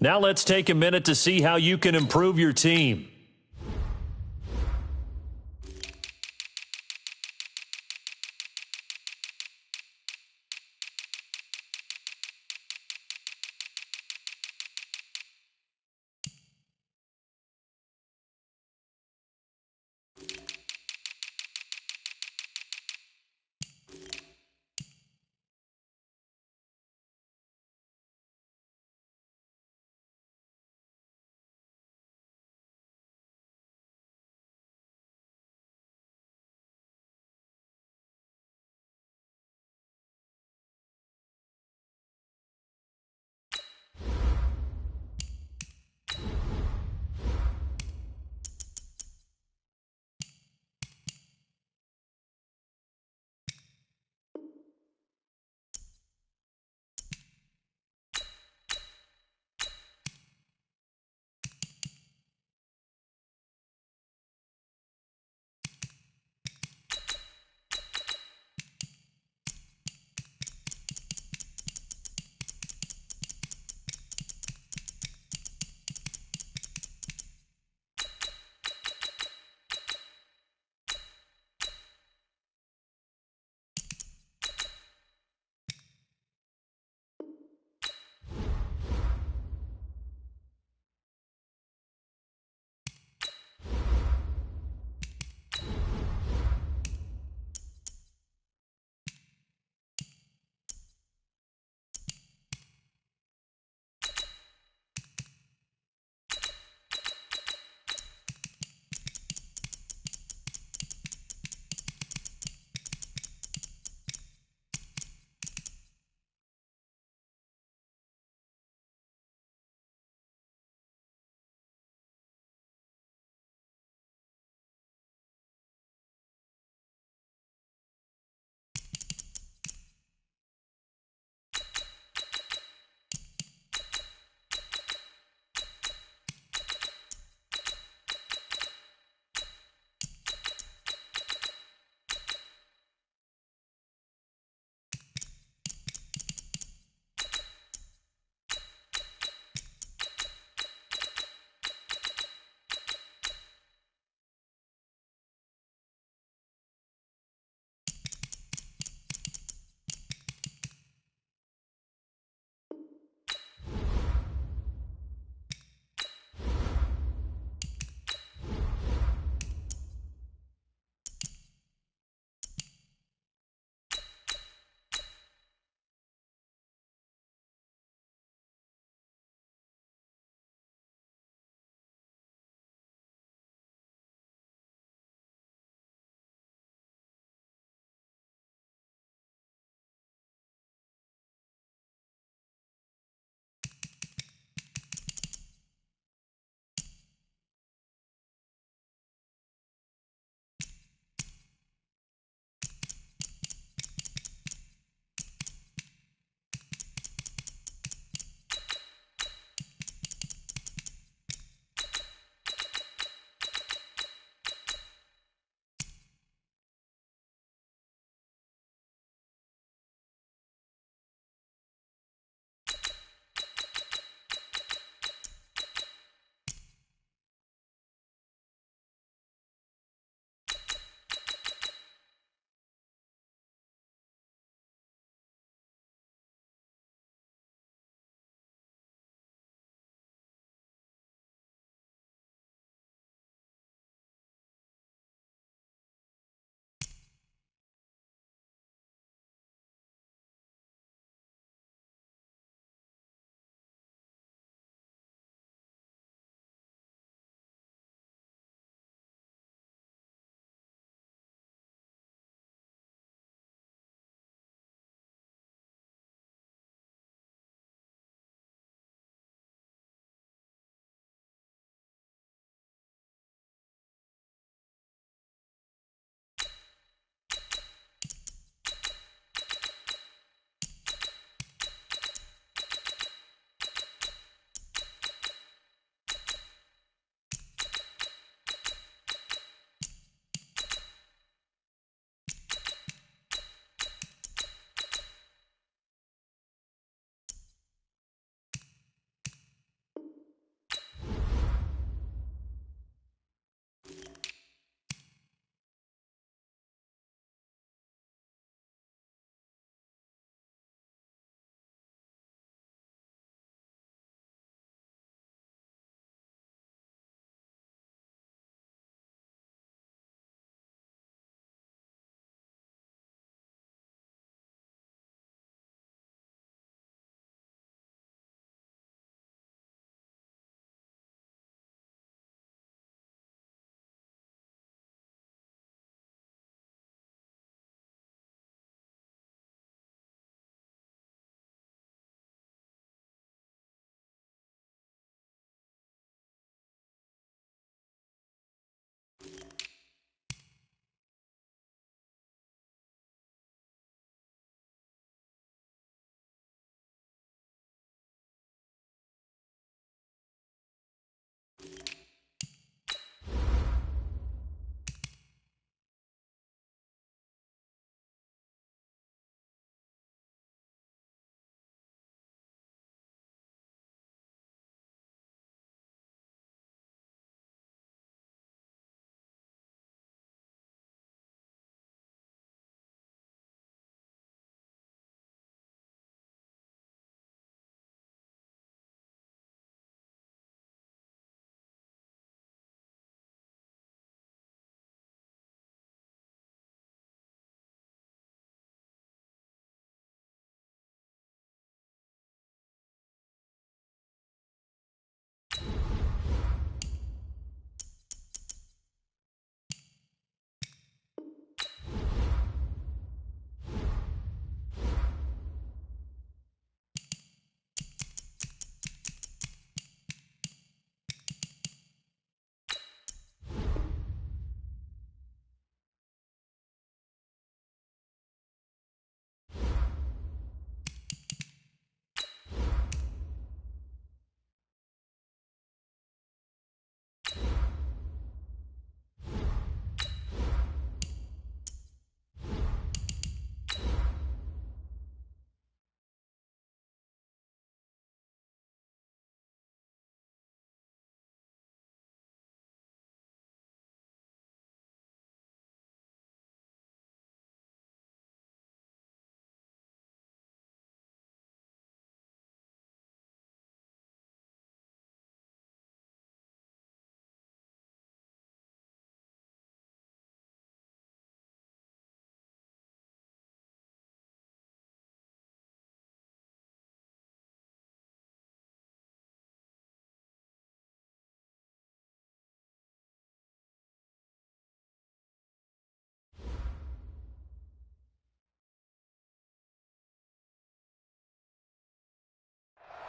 Now let's take a minute to see how you can improve your team.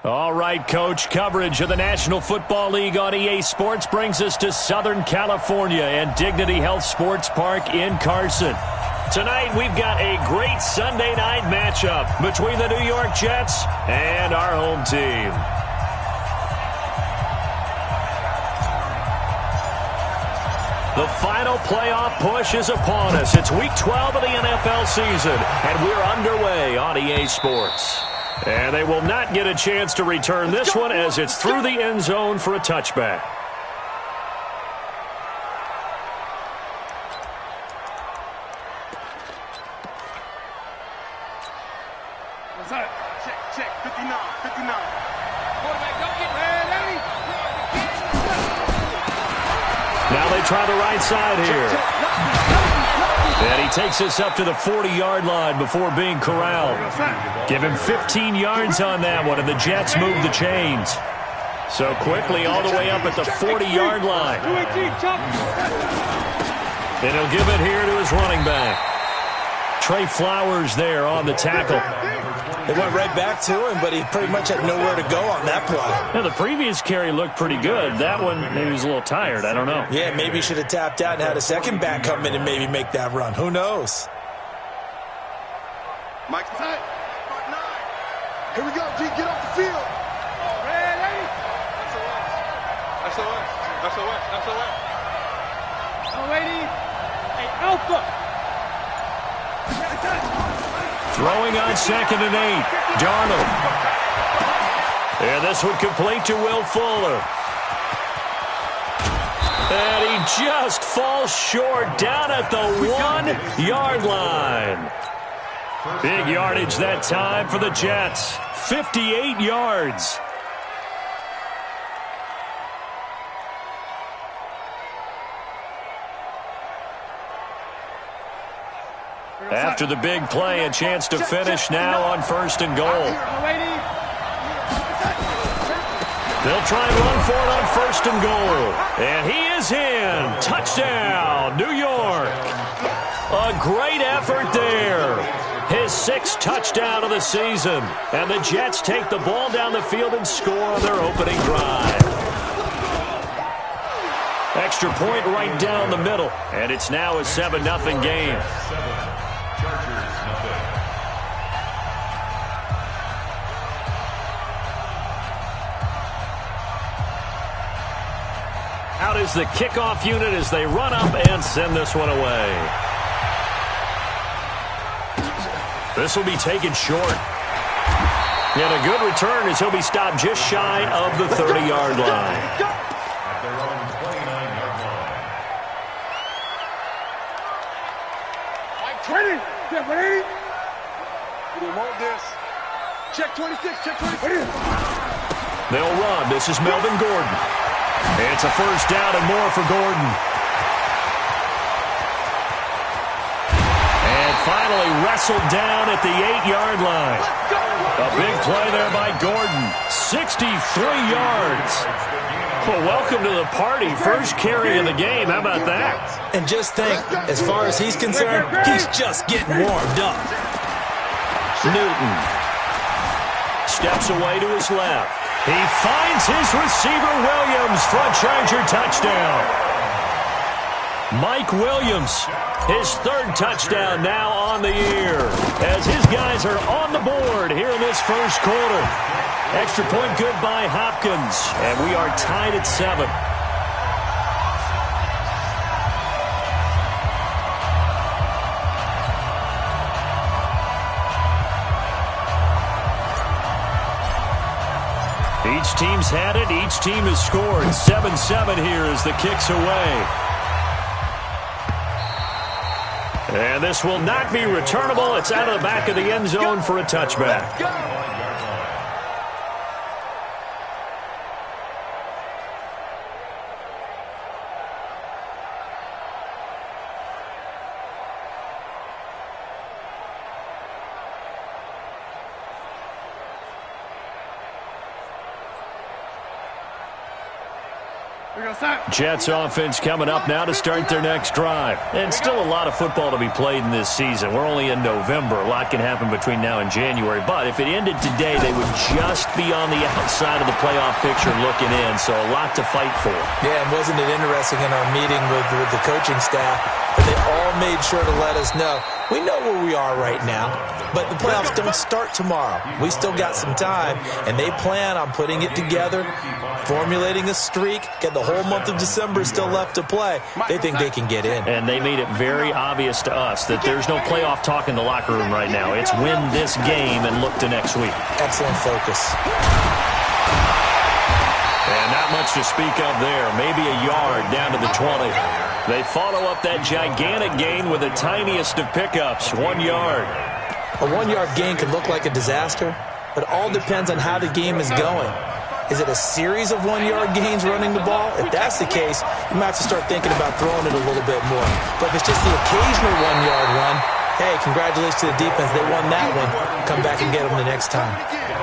All right, Coach, coverage of the National Football League on EA Sports brings us to Southern California and Dignity Health Sports Park in Carson. Tonight, we've got a great Sunday night matchup between the New York Jets and our home team. The final playoff push is upon us. It's Week 12 of the NFL season, and we're underway on EA Sports. And they will not get a chance to return this one as it's through the end zone for a touchback. Check, 59. Quarterback, don't get ready. Now they try the right side here. And he takes us up to the 40-yard line before being corralled. Give him 15 yards on that one, and the Jets move the chains. So quickly all the way up at the 40-yard line. And he'll give it here to his running back. Trey Flowers there on the tackle. It went right back to him, but he pretty much had nowhere to go on that play. Now, the previous carry looked pretty good. That one, maybe he was a little tired. I don't know. Yeah, maybe he should have tapped out and had a second back come in and maybe make that run. Who knows? Mike's tight. Here we go, G. Get off the field. Ready? SOS. Oh, lady. Hey, Alpha. Throwing on 2nd and 8. Darnold. And this one complete to Will Fuller. And he just falls short down at the 1-yard line. Big yardage that time for the Jets. 58 yards. After the big play, a chance to finish now on 1st and goal. They'll try and run for it on 1st and goal. And he is in. Touchdown, New York. A great effort there. His 6th touchdown of the season. And the Jets take the ball down the field and score on their opening drive. Extra point right down the middle. And it's now a 7-0 game. Out is the kickoff unit as they run up and send this one away. This will be taken short. And a good return as he'll be stopped just shy of the 30-yard line. At their own 29-yard line. Mike 20. Get ready. We want this. Check 26. They'll run. This is Melvin Gordon. It's a first down and more for Gordon. And finally wrestled down at the 8-yard line. A big play there by Gordon. 63 yards. Well, welcome to the party. First carry of the game. How about that? And just think, as far as he's concerned, he's just getting warmed up. Newton steps away to his left. He finds his receiver, Williams, for a Charger touchdown. Mike Williams, his 3rd touchdown now on the year, as his guys are on the board here in this first quarter. Extra point good by Hopkins, and we are tied at 7. Each team's had it. Each team has scored. 7-7 here as the kick's away. And this will not be returnable. It's out of the back of the end zone for a touchback. Jets offense coming up now to start their next drive. And still a lot of football to be played in this season. We're only in November. A lot can happen between now and January. But if it ended today, they would just be on the outside of the playoff picture looking in. So a lot to fight for. Yeah, and wasn't it interesting in our meeting with the coaching staff that they all made sure to let us know, we know where we are right now, but the playoffs don't start tomorrow. We still got some time, and they plan on putting it together, formulating a streak, get the whole month of December still left to play. They think they can get in. And they made it very obvious to us that there's no playoff talk in the locker room right now. It's win this game and look to next week. Excellent focus. And not much to speak of there. Maybe a yard down to the 20. They follow up that gigantic gain with the tiniest of pickups, 1 yard. A 1 yard gain can look like a disaster, but it all depends on how the game is going. Is it a series of 1 yard gains running the ball? If that's the case, you might have to start thinking about throwing it a little bit more. But if it's just the occasional 1 yard run, hey, congratulations to the defense. They won that one. Come back and get them the next time.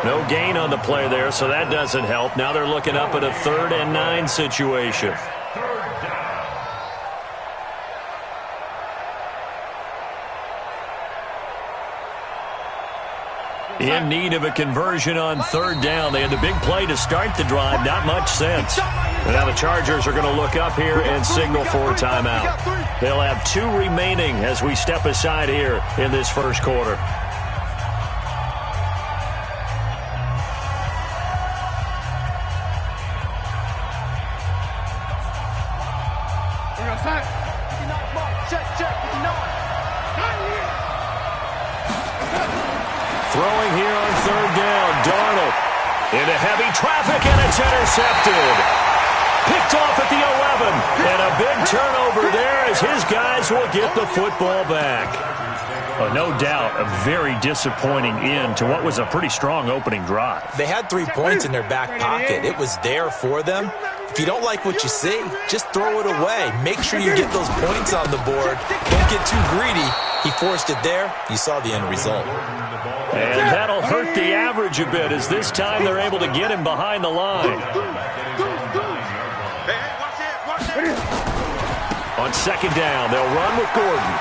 No gain on the play there, so that doesn't help. Now they're looking up at a 3rd and 9 situation. In need of a conversion on 3rd down. They had the big play to start the drive. Not much sense. And now the Chargers are going to look up here and signal for a timeout. They'll have 2 remaining as we step aside here in this first quarter. Throwing here on 3rd down. Darnold into heavy traffic, and it's intercepted. Picked off at the 11. And a big turnover there as his guys will get the football back. No doubt a very disappointing end to what was a pretty strong opening drive. They had 3 points in their back pocket. It was there for them. If you don't like what you see, just throw it away. Make sure you get those points on the board. Don't get too greedy. He forced it there. You saw the end result. And that'll hurt the average a bit as this time they're able to get him behind the line. On 2nd down, they'll run with Gordon.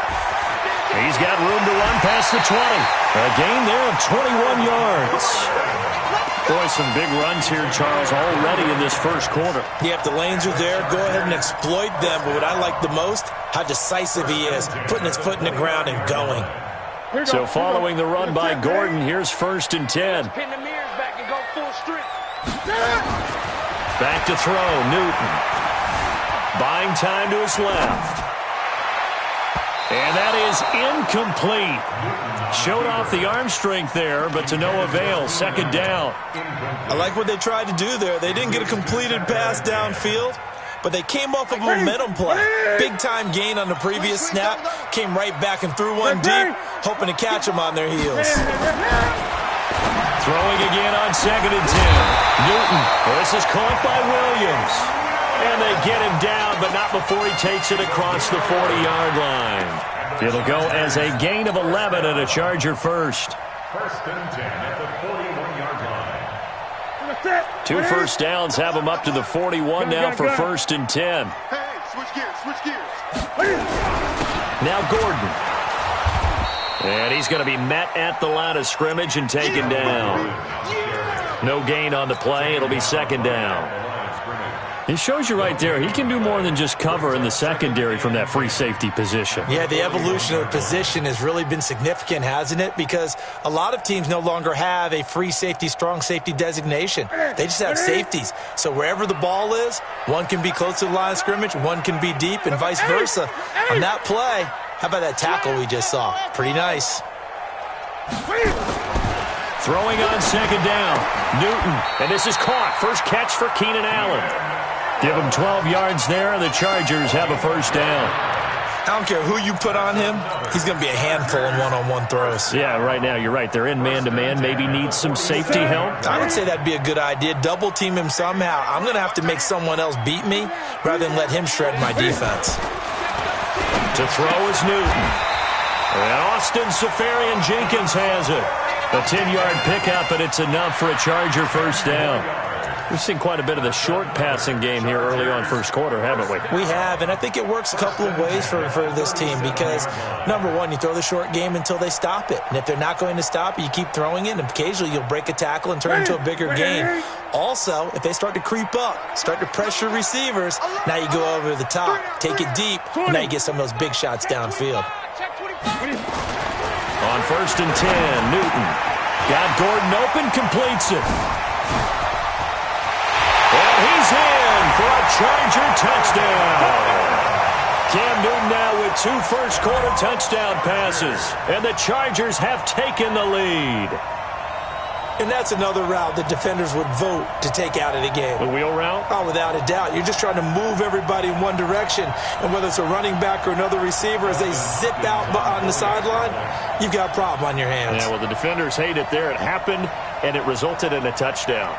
He's got room to run past the 20. A gain there of 21 yards. Boy, some big runs here, Charles, already in this first quarter. Yeah, if the lanes are there, go ahead and exploit them. But what I like the most, how decisive he is, putting his foot in the ground and going. So following the run by Gordon, here's 1st and 10. Pin the mirrors back and go full strength. Back to throw, Newton. Buying time to his left. And that is incomplete. Showed off the arm strength there, but to no avail. 2nd down. I like what they tried to do there. They didn't get a completed pass downfield, but they came off of a momentum play. Big-time gain on the previous snap. Came right back and threw one deep, hoping to catch them on their heels. Throwing again on 2nd and 10. Newton. Well, this is caught by Williams. And they get him down, but not before he takes it across the 40-yard line. It'll go as a gain of 11 and a Charger first. 1st and 10 at the 41-yard line. 2 first downs have him up to the 41 now for 1st and 10. Hey, switch gears, switch gears. Now Gordon. And he's going to be met at the line of scrimmage and taken down. No gain on the play. It'll be 2nd down. It shows you right there, he can do more than just cover in the secondary from that free safety position. Yeah, the evolution of the position has really been significant, hasn't it? Because a lot of teams no longer have a free safety, strong safety designation. They just have safeties. So wherever the ball is, one can be close to the line of scrimmage, one can be deep, and vice versa. On that play, how about that tackle we just saw? Pretty nice. Throwing on 2nd down, Newton. And this is caught. First catch for Keenan Allen. Give him 12 yards there, and the Chargers have a 1st down. I don't care who you put on him. He's going to be a handful in one-on-one throws. Yeah, right now, you're right. They're in man-to-man. Maybe needs some safety help. I would say that'd be a good idea. Double team him somehow. I'm going to have to make someone else beat me rather than let him shred my defense. To throw is Newton. And Austin Safarian-Jenkins has it. A 10-yard pickup, and it's enough for a Charger 1st down. We've seen quite a bit of the short passing game here early on first quarter, haven't we? We have, and I think it works a couple of ways for this team because, number one, you throw the short game until they stop it. And if they're not going to stop it, you keep throwing it, and occasionally you'll break a tackle and turn it into a bigger game. Also, if they start to creep up, start to pressure receivers, now you go over the top, take it deep, and now you get some of those big shots downfield. On 1st and 10, Newton. Got Gordon open, completes it. And he's in for a Charger touchdown. Cam Newton now with 2 first-quarter touchdown passes. And the Chargers have taken the lead. And that's another route that defenders would vote to take out of the game. The wheel route? Oh, without a doubt. You're just trying to move everybody in one direction. And whether it's a running back or another receiver, as they zip out on the sideline, you've got a problem on your hands. Yeah, well, the defenders hate it there. It happened, and it resulted in a touchdown.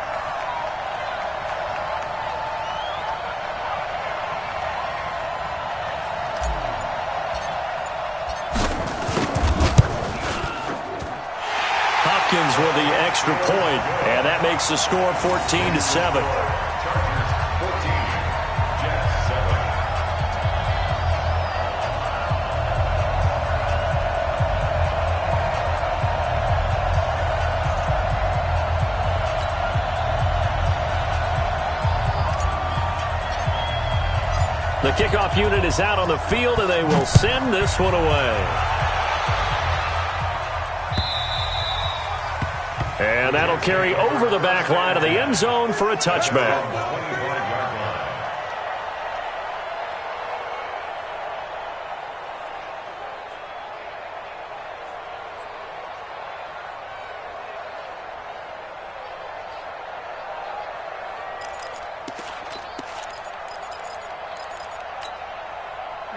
With the extra point, and that makes the score 14-7. The kickoff unit is out on the field, and they will send this one away. And that'll carry over the back line of the end zone for a touchback.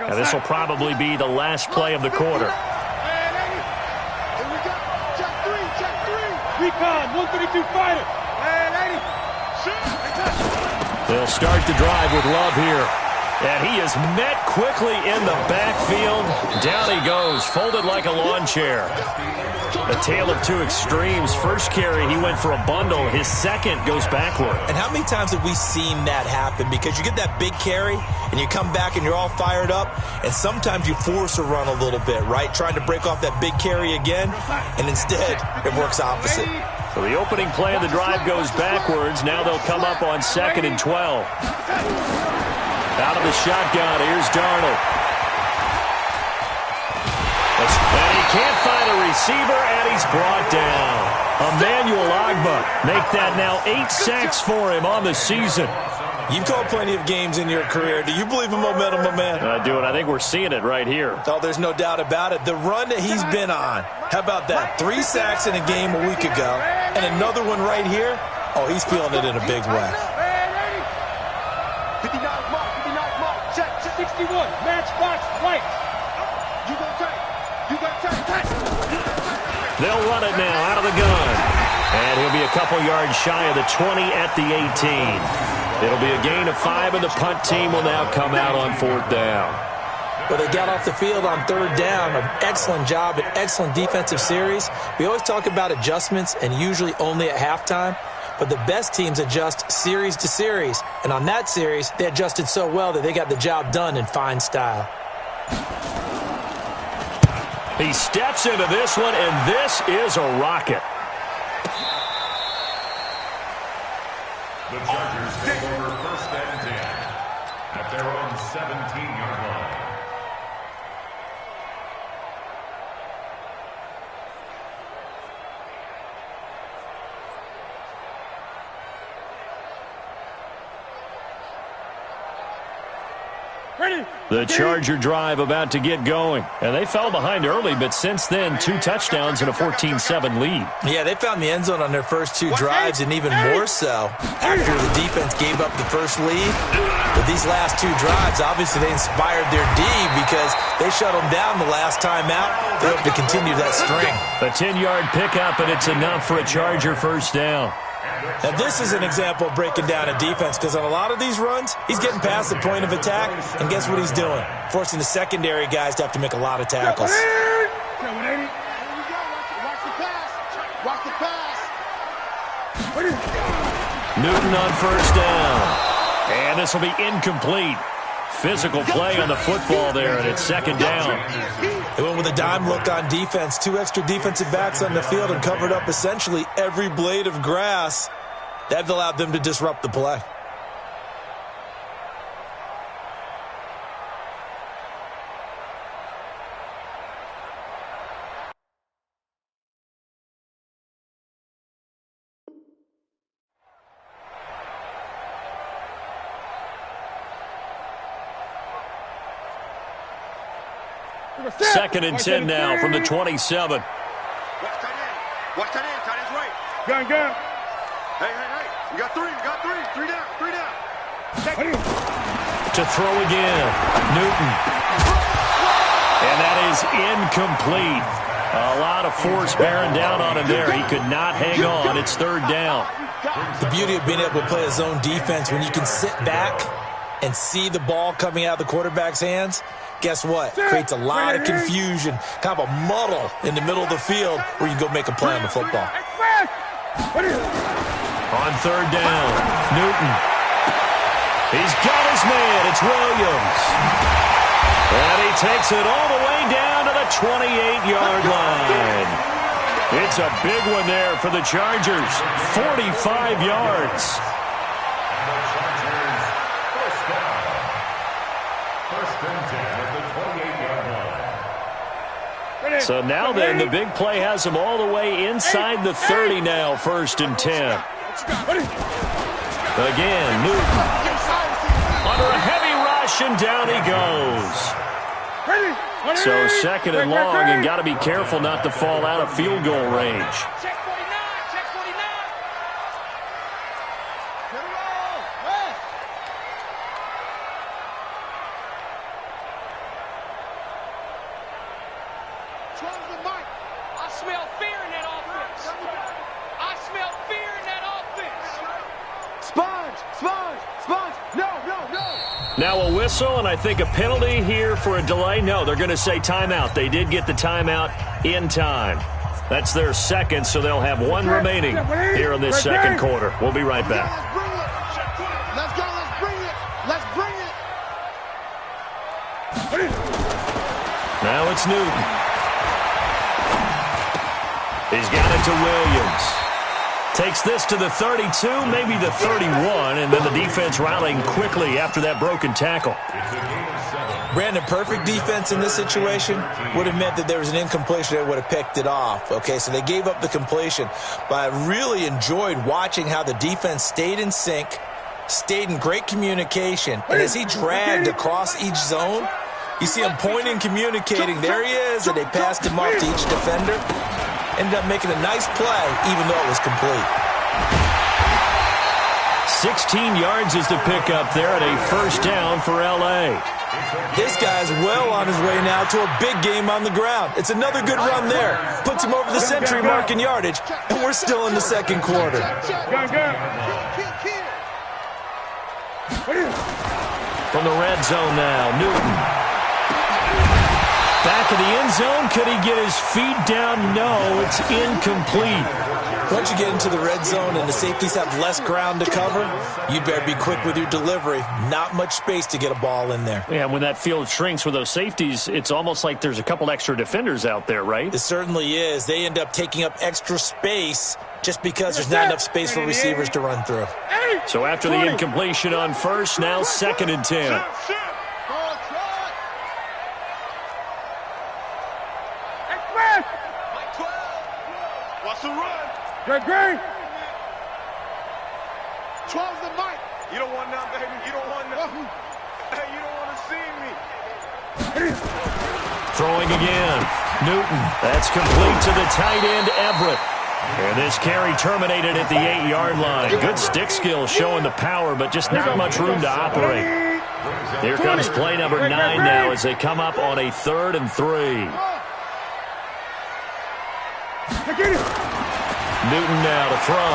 And this will probably be the last play of the quarter. Recon, 132 fighter. They'll start the drive with Love here. And he is met quickly in the backfield. Down he goes, folded like a lawn chair. A tale of two extremes. First carry, he went for a bundle. His second goes backward. And how many times have we seen that happen? Because you get that big carry, and you come back and you're all fired up, and sometimes you force a run a little bit, right? Trying to break off that big carry again, and instead it works opposite. So the opening play of the drive goes backwards. Now they'll come up on 2nd and 12. Out of the shotgun, here's Darnold. And he can't find a receiver, and he's brought down. Emmanuel Ogbah, make that now 8 sacks for him on the season. You've called plenty of games in your career. Do you believe in momentum, my man? I do, and I think we're seeing it right here. Oh, there's no doubt about it. The run that he's been on, how about that? 3 sacks in a game a week ago, and another one right here. Oh, he's feeling it in a big way. 59 mark, 61, matchbox, right. You gonna take. They'll run it now out of the gun. And he'll be a couple yards shy of the 20 at the 18. It'll be a gain of 5, and the punt team will now come out on 4th down. Well, they got off the field on 3rd down. An excellent job, an excellent defensive series. We always talk about adjustments, and usually only at halftime. But the best teams adjust series to series. And on that series, they adjusted so well that they got the job done in fine style. He steps into this one, and this is a rocket. The Chargers take over 1st and 10 at their own 17-yard line. The Charger drive about to get going. And they fell behind early, but since then, 2 touchdowns and a 14-7 lead. Yeah, they found the end zone on their first 2 drives, and even more so after the defense gave up the first lead. But these last 2 drives, obviously they inspired their D because they shut them down the last time out. They hope to continue that string. A 10-yard pickup, and it's enough for a Charger first down. Now, this is an example of breaking down a defense because on a lot of these runs, he's getting past the point of attack, and guess what he's doing? Forcing the secondary guys to have to make a lot of tackles. Watch the pass. Newton on first down. And this will be incomplete. Physical play on the football there, and it's second down. They went with a dime look on defense. 2 extra defensive backs on the field and covered up essentially every blade of grass. That allowed them to disrupt the play. Second and 10 now from the 27. Watch tight end. Watch tight end. Tight end's right. Gun. Hey. We got three. Three down. To throw again. Newton. And that is incomplete. A lot of force bearing down on him there. He could not hang on. It's third down. The beauty of being able to play a zone defense when you can sit back and see the ball coming out of the quarterback's hands, guess what? Creates a lot of confusion, kind of a muddle in the middle of the field where you can go make a play on the football. On third down, Newton. He's got his man. It's Williams. And he takes it all the way down to the 28-yard line. It's a big one there for the Chargers. 45 yards. So now then, the big play has him all the way inside the 30 now, first and 10. Again, Newton. Under a heavy rush, and down he goes. So second and long, and got to be careful not to fall out of field goal range. Check 49. I smell fear in that offense. Sponge. No. Now a whistle, and I think a penalty here for a delay. No, they're going to say timeout. They did get the timeout in time. That's their second, so they'll have one remaining here in this second quarter. We'll be right back. Let's go. Let's bring it. Now it's Newton. He's got it to Williams. Takes this to the 32, maybe the 31, and then the defense rallying quickly after that broken tackle. Brandon, perfect defense in this situation would have meant that there was an incompletion that would have picked it off. Okay, so they gave up the completion. But I really enjoyed watching how the defense stayed in sync, stayed in great communication, and as he dragged across each zone, you see him pointing, communicating. There he is, and they passed him off to each defender. Ended up making a nice play, even though it was complete. 16 yards is the pickup there at a first down for L.A. This guy's well on his way now to a big game on the ground. It's another good run there. Puts him over the century mark in yardage, and we're still in the second quarter. From the red zone now, Newton. Back of the end zone, could he get his feet down? No, it's incomplete. Once you get into the red zone and the safeties have less ground to cover, you better be quick with your delivery. Not much space to get a ball in there. Yeah, when that field shrinks with those safeties, it's almost like there's a couple extra defenders out there, right? It certainly is. They end up taking up extra space just because there's not enough space for receivers to run through. So after the incompletion on first, now second and 10. Great. 12's the mic. You don't want none, baby. You don't want none. Hey, you don't want to see me. Throwing again. Newton. That's complete to the tight end, Everett. And this carry terminated at the 8-yard line. Good stick skill showing the power, but just not much room to operate. Here comes play number 9 now as they come up on a 3rd and 3. Newton now to throw.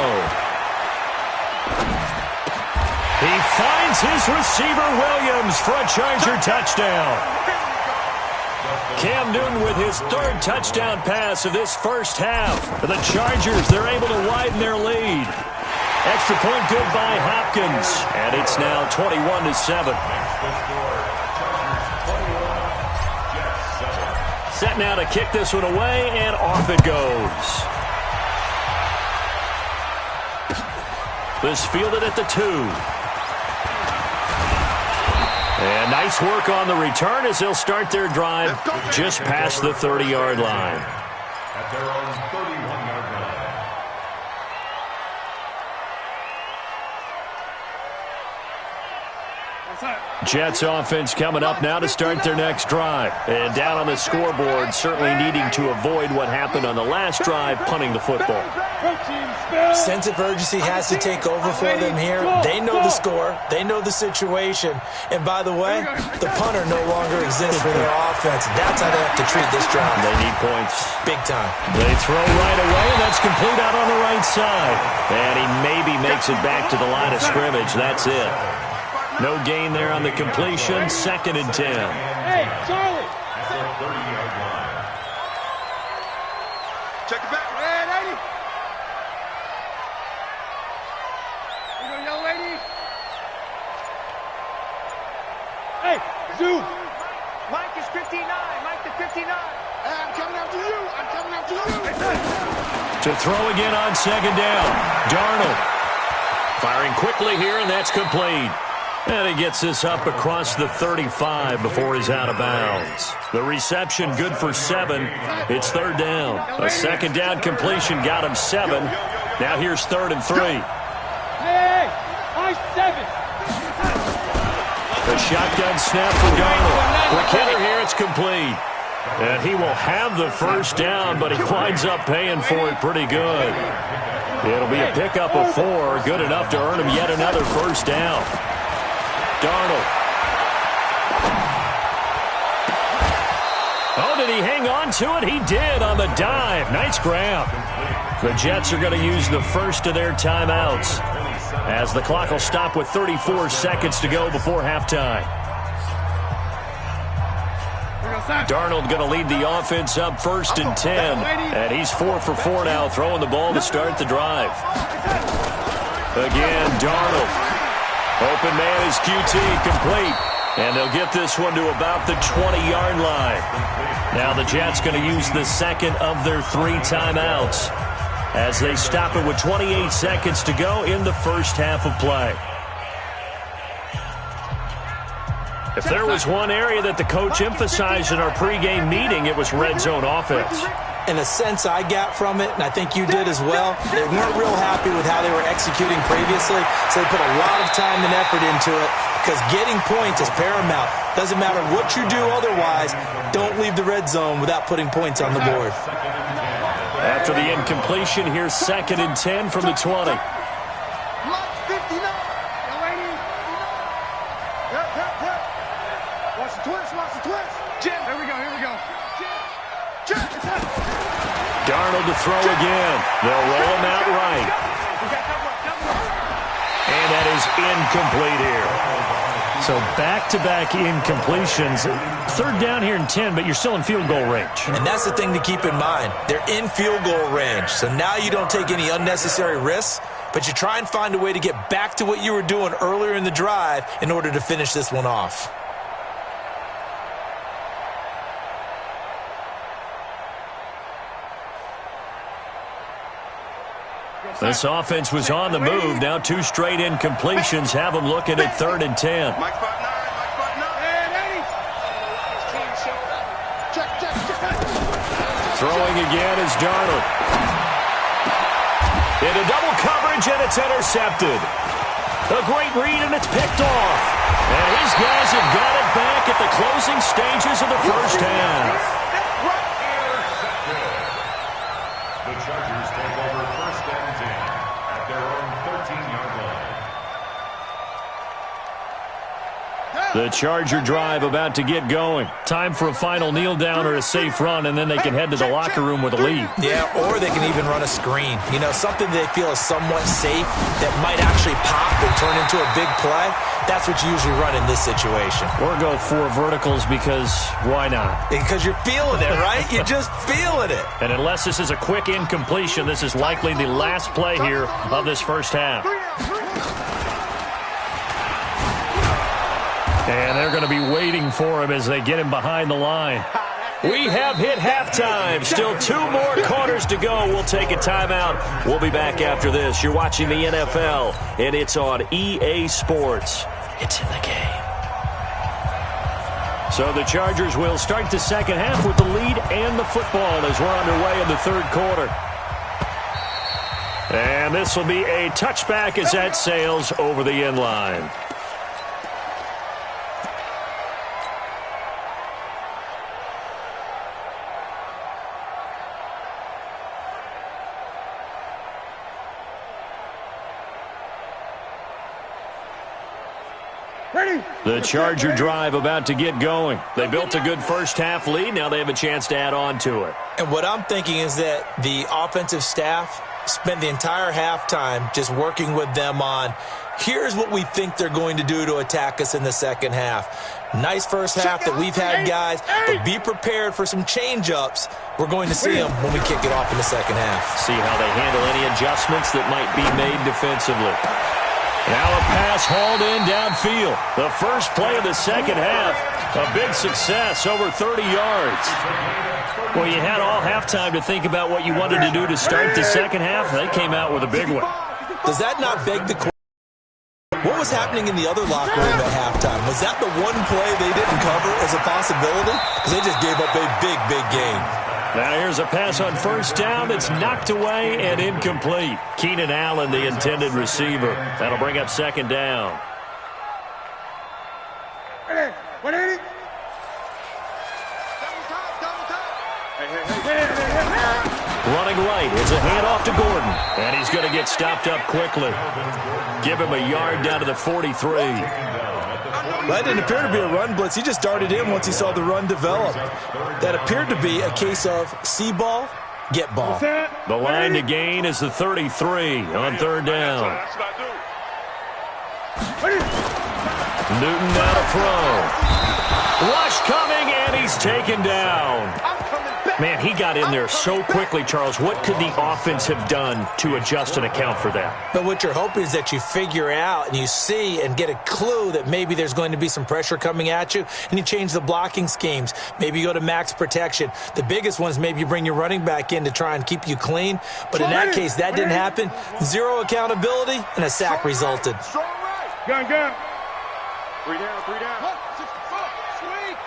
He finds his receiver, Williams, for a Charger touchdown. Cam Newton with his 3rd touchdown pass of this first half. The Chargers, they're able to widen their lead. Extra point good by Hopkins. And it's now 21-7. Set now to kick this one away, and off it goes. This fielded at the 2. And nice work on the return as they'll start their drive just past the 30-yard line. At their own 31-yard line. Jets offense coming up now to start their next drive. And down on the scoreboard, certainly needing to avoid what happened on the last drive, punting the football. Sense of urgency has to take over for them here. They know the score. They know the situation. And by the way, the punter no longer exists for their offense. That's how they have to treat this drive. They need points. Big time. They throw right away, and that's complete out on the right side. And he maybe makes it back to the line of scrimmage. That's it. No gain there on the completion. 2nd and 10. Hey, Charlie. At their 30-yard line. Check it back. Red 80. You go, young lady. Hey, zoom. Mike is 59. Mike to 59. Hey, I'm coming after you. I'm coming after you. To throw again on 2nd down. Darnold firing quickly here, and that's complete. And he gets this up across the 35 before he's out of bounds. The reception good for 7. It's 3rd down. A 2nd down completion got him 7. Now here's 3rd and 3. Hey, I 7. The shotgun snap for Darnold. Quick hitter here, it's complete. And he will have the 1st down, but he winds up paying for it pretty good. It'll be a pickup of 4, good enough to earn him yet another 1st down. Darnold. Oh, did he hang on to it? He did on the dive. Nice grab. The Jets are going to use the first of their timeouts as the clock will stop with 34 seconds to go before halftime. Darnold going to lead the offense up 1st and 10. And he's 4 for 4 now, throwing the ball to start the drive. Again, Darnold. Open man is QT, complete. And they'll get this one to about the 20-yard line. Now the Jets going to use the 2nd of their 3 timeouts as they stop it with 28 seconds to go in the first half of play. If there was one area that the coach emphasized in our pregame meeting, it was red zone offense. In a sense, I got from it, and I think you did as well, they weren't real happy with how they were executing previously, so they put a lot of time and effort into it because getting points is paramount. Doesn't matter what you do otherwise, don't leave the red zone without putting points on the board. After the incompletion, here's 2nd and 10 from the 20. Lock 59. Young lady. Yep. Watch the twist. Watch the twist. Jim, here we go. Check. Darnold to throw again. They'll roll him out right. And that is incomplete here. So back-to-back incompletions. 3rd down here and 10, but you're still in field goal range. And that's the thing to keep in mind. They're in field goal range, so now you don't take any unnecessary risks, but you try and find a way to get back to what you were doing earlier in the drive in order to finish this one off. This offense was on the move. Now 2 straight incompletions have them looking at 3rd and 10. Mike spot 9. Red 80. Check. Throwing again is Darnold. Into double coverage, and it's intercepted. A great read, and it's picked off. And his guys have got it back at the closing stages of the first half. The Chargers take over 1st and 10 at their own 13-yard line. The Charger drive about to get going. Time for a final kneel down or a safe run, and then they can head to the locker room with a lead. Yeah, or they can even run a screen. You know, something they feel is somewhat safe that might actually pop and turn into a big play. That's what you usually run in this situation. Or go 4 verticals because why not? Because you're feeling it, right? You're just feeling it. And unless this is a quick incompletion, this is likely the last play here of this first half. And they're going to be waiting for him as they get him behind the line. We have hit halftime. Still 2 more quarters to go. We'll take a timeout. We'll be back after this. You're watching the NFL, and it's on EA Sports. It's in the game. So the Chargers will start the second half with the lead and the football as we're underway in the third quarter. And this will be a touchback as that sails over the end line. The Charger drive about to get going. They built a good first-half lead. Now they have a chance to add on to it. And what I'm thinking is that the offensive staff spent the entire halftime just working with them on, here's what we think they're going to do to attack us in the second half. Nice first half that we've had, guys, but be prepared for some change-ups. We're going to see them when we kick it off in the second half. See how they handle any adjustments that might be made defensively. Now a pass hauled in downfield. The first play of the second half. A big success, over 30 yards. Well, you had all halftime to think about what you wanted to do to start the second half. They came out with a big one. Does that not beg the question? What was happening in the other locker room at halftime? Was that the one play they didn't cover as a possibility? Because they just gave up a big, big game. Now here's a pass on first down that's knocked away and incomplete. Keenan Allen, the intended receiver. That'll bring up second down. 180. Running right. It's a handoff to Gordon. And he's going to get stopped up quickly. Give him a yard down to the 43. That didn't appear to be a run blitz. He just darted in once he saw the run develop. That appeared to be a case of see ball, get ball. The line to gain is the 33 on third down. Newton now to throw. Rush coming, and he's taken down. Man, he got in there so quickly, Charles. What could the offense have done to adjust and account for that? But what you're hoping is that you figure out and you see and get a clue that maybe there's going to be some pressure coming at you, and you change the blocking schemes. Maybe you go to max protection. The biggest ones, maybe you bring your running back in to try and keep you clean. But in that case, that didn't happen. 0 accountability, and a sack resulted. Gun. 3 down, 3 down. Sweet.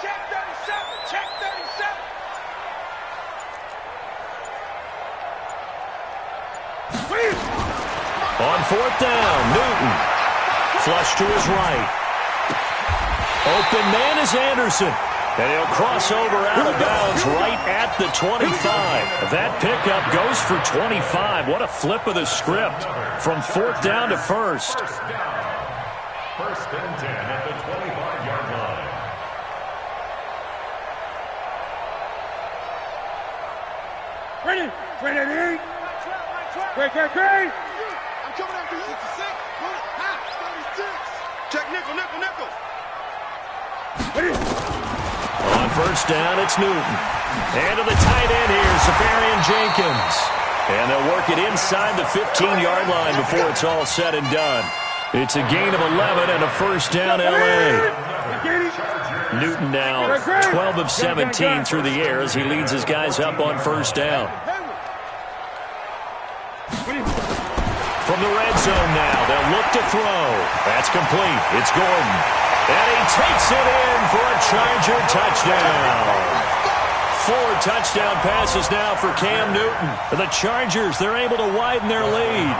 Check 37. Check 37. On fourth down, Newton. Flush to his right. Open man is Anderson. And he'll cross over out of bounds right at the 25. That pickup goes for 25. What a flip of the script from fourth down to first. First and 10 at the 25-yard line. Ready. Great. I'm coming after you. 66. Half. 36. Check nickel. On first down, it's Newton. And to the tight end here, Safarian Jenkins. And they'll work it inside the 15-yard line before it's all said and done. It's a gain of 11 and a first down, L.A. Newton now 12 of 17 through the air as he leads his guys up on first down. From the red zone now, they'll look to throw. That's complete. It's Gordon. And he takes it in for a Charger touchdown. 4 touchdown passes now for Cam Newton. The Chargers, they're able to widen their lead.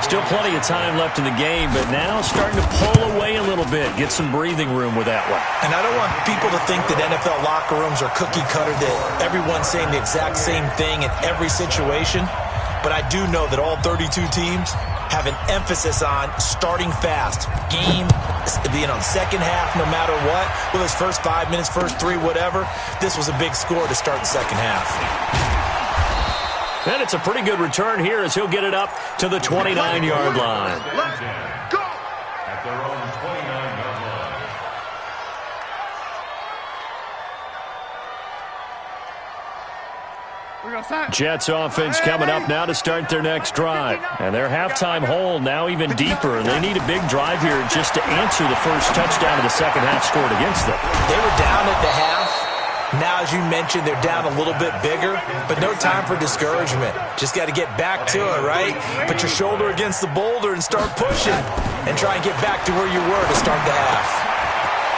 Still plenty of time left in the game, but now starting to pull away a little bit. Get some breathing room with that one. And I don't want people to think that NFL locker rooms are cookie cutter, that everyone's saying the exact same thing in every situation. But I do know that all 32 teams have an emphasis on starting fast, game being on second half no matter what, with his first 5 minutes, first 3, whatever, this was a big score to start the second half. And it's a pretty good return here as he'll get it up to the 29-yard line. Let's go! At their own 29-yard line. Jets offense coming up now to start their next drive. And their halftime hole now even deeper. And they need a big drive here just to answer the first touchdown of the second half scored against them. They were down at the half. Now, as you mentioned, they're down a little bit bigger, but no time for discouragement. Just got to get back to it, right? Put your shoulder against the boulder and start pushing and try and get back to where you were to start the half.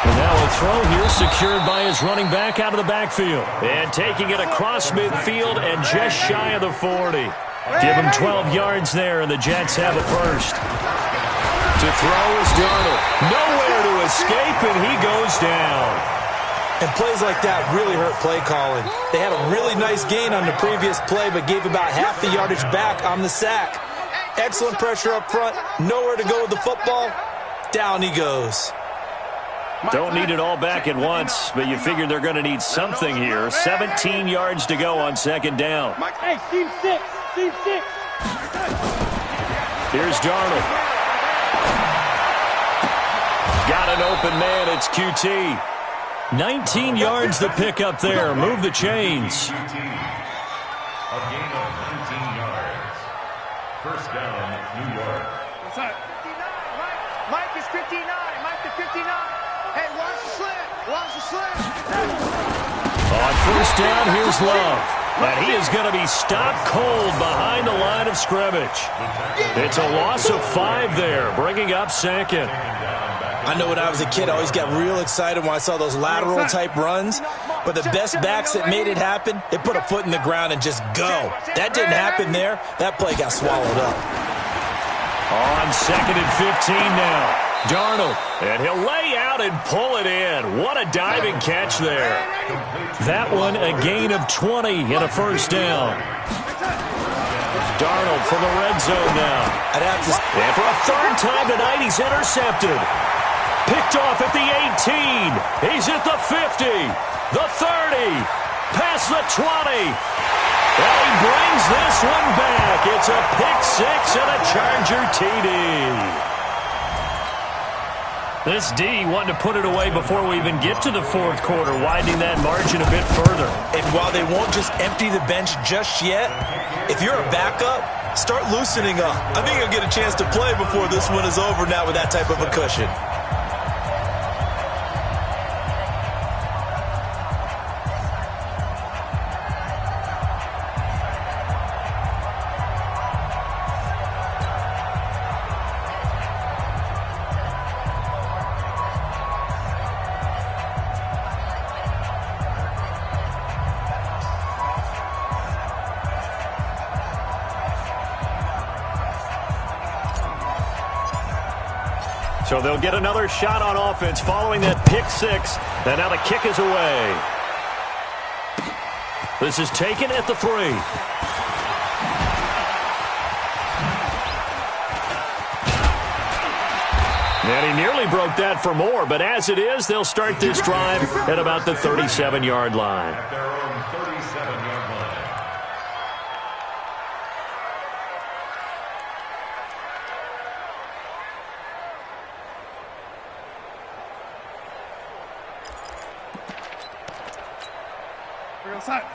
And now a throw here secured by his running back out of the backfield. And taking it across midfield and just shy of the 40. Give him 12 yards there, and the Jets have it first. To throw is Darnold. Nowhere to escape, and he goes down. And plays like that really hurt play calling. They had a really nice gain on the previous play, but gave about half the yardage back on the sack. Excellent pressure up front. Nowhere to go with the football. Down he goes. Don't need it all back at once, but you figure they're going to need something here. 17 yards to go on second down. Hey, team 6. Team 6. Here's Darnold. Got an open man. It's QT. 19 yards to pick up there. Move the chains. A gain of 19 yards. First down, New York. What's up? 59. Mike is 59. Mike to 59. Hey, watch the slant. Watch the slant. On first down, here's Love. And he is going to be stopped cold behind the line of scrimmage. It's a loss of 5 there, bringing up second. I know when I was a kid, I always got real excited when I saw those lateral-type runs. But the best backs that made it happen, they put a foot in the ground and just go. That didn't happen there. That play got swallowed up. On second and 15 now. Darnold, and he'll lay out and pull it in. What a diving catch there. That one a gain of 20 and a first down. Darnold from the red zone now. And for a third time tonight, he's intercepted. Picked off at the 18. He's at the 50, the 30, past the 20. And he brings this one back. It's a pick 6 and a Charger TD. This D wanting to put it away before we even get to the fourth quarter, widening that margin a bit further. And while they won't just empty the bench just yet, if you're a backup, start loosening up. I think you'll get a chance to play before this one is over now with that type of a cushion. So they'll get another shot on offense following that pick 6. And now the kick is away. This is taken at the 3. And he nearly broke that for more, but as it is, they'll start this drive at about the 37-yard line. At their own 37-yard line.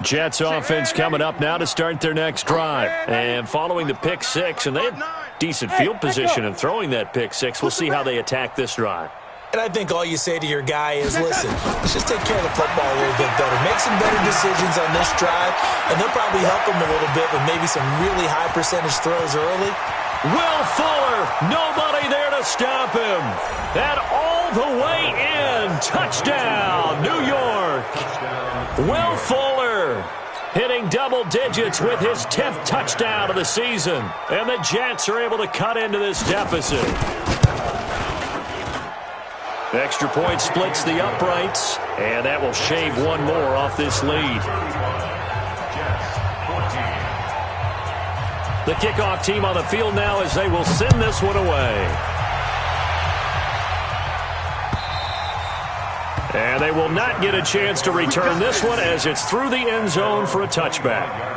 Jets offense coming up now to start their next drive. And following the pick 6, and they have decent field position in throwing that pick 6. We'll see how they attack this drive. And I think all you say to your guy is, listen, let's just take care of the football a little bit better. Make some better decisions on this drive, and they'll probably help him a little bit with maybe some really high percentage throws early. Will Fuller, nobody there to stop him. And all the way in, touchdown, New York. Will Fuller hitting double digits with his 10th touchdown of the season. And the Jets are able to cut into this deficit. Extra point splits the uprights, and that will shave one more off this lead. The kickoff team on the field now as they will send this one away. And they will not get a chance to return this one as it's through the end zone for a touchback.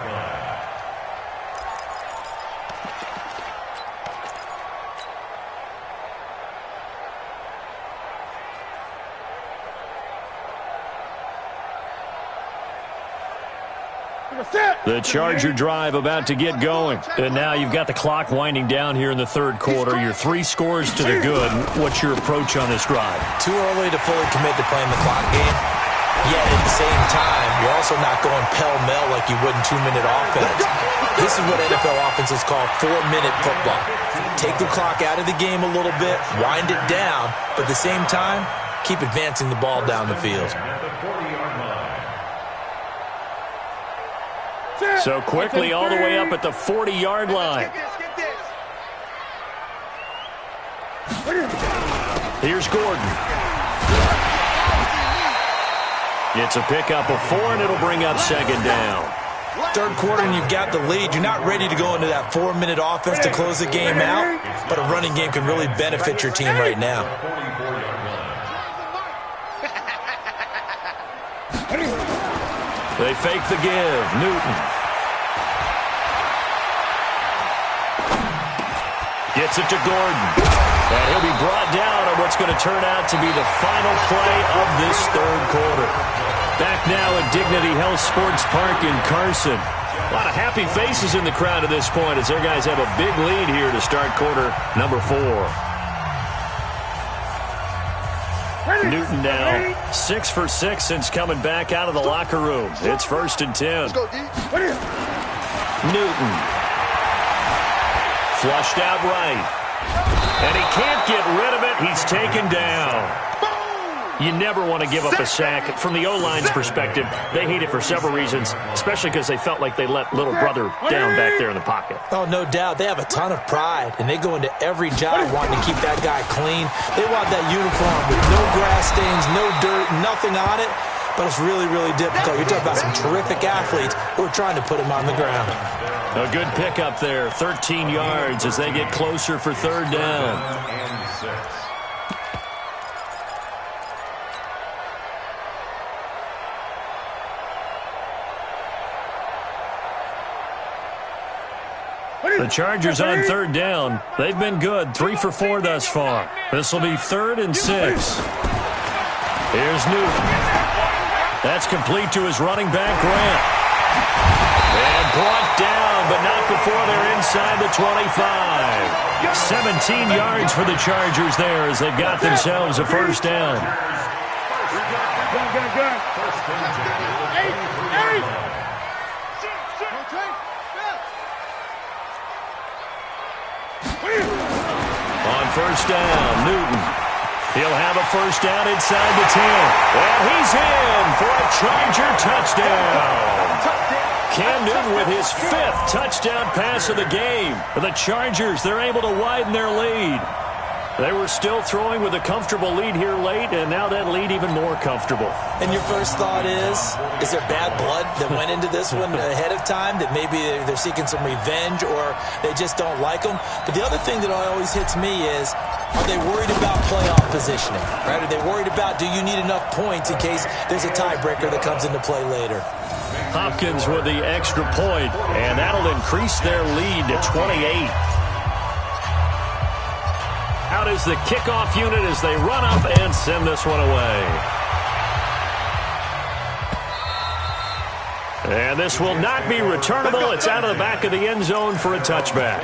The Charger drive about to get going. And now you've got the clock winding down here in the third quarter. You're 3 scores to the good. What's your approach on this drive? Too early to fully commit to playing the clock game. Yet at the same time, you're also not going pell-mell like you would in 2-minute offense. This is what NFL offenses call 4-minute football. Take the clock out of the game a little bit, wind it down, but at the same time, keep advancing the ball down the field. So quickly all the way up at the 40-yard line. Here's Gordon. It's a pickup of 4, and it'll bring up second down. Third quarter, and you've got the lead. You're not ready to go into that 4-minute offense to close the game out, but a running game can really benefit your team right now. They fake the give. Newton. Gets it to Gordon. And he'll be brought down on what's going to turn out to be the final play of this third quarter. Back now at Dignity Health Sports Park in Carson. A lot of happy faces in the crowd at this point as their guys have a big lead here to start quarter number 4. Newton now 6 for 6 since coming back out of the locker room. It's 1st and 10. Newton. Flushed out right. And he can't get rid of it. He's taken down. You never want to give up a sack. From the O-line's perspective, they hate it for several reasons, especially because they felt like they let little brother down back there in the pocket. Oh, no doubt. They have a ton of pride, and they go into every job wanting to keep that guy clean. They want that uniform with no grass stains, no dirt, nothing on it. But it's really, really difficult. You're talking about some terrific athletes who are trying to put him on the ground. A good pickup there, 13 yards as they get closer for third down. The Chargers on third down. They've been good, 3 for 4 thus far. This will be 3rd and 6. Here's Newton. That's complete to his running back, Grant. And brought down, but not before they're inside the 25. 17 yards for the Chargers there as they've got themselves a first down. On first down, Newton. He'll have a first down inside the 10. And he's in for a Charger touchdown. Cam Newton with his 5th touchdown pass of the game. The Chargers, they're able to widen their lead. They were still throwing with a comfortable lead here late, and now that lead even more comfortable. And your first thought is there bad blood that went into this one ahead of time, that maybe they're seeking some revenge or they just don't like them? But the other thing that always hits me is, are they worried about playoff positioning? Right? Are they worried about, do you need enough points in case there's a tiebreaker that comes into play later? Hopkins with the extra point, and that'll increase their lead to 28. Out is the kickoff unit as they run up and send this one away. And this will not be returnable. It's out of the back of the end zone for a touchback.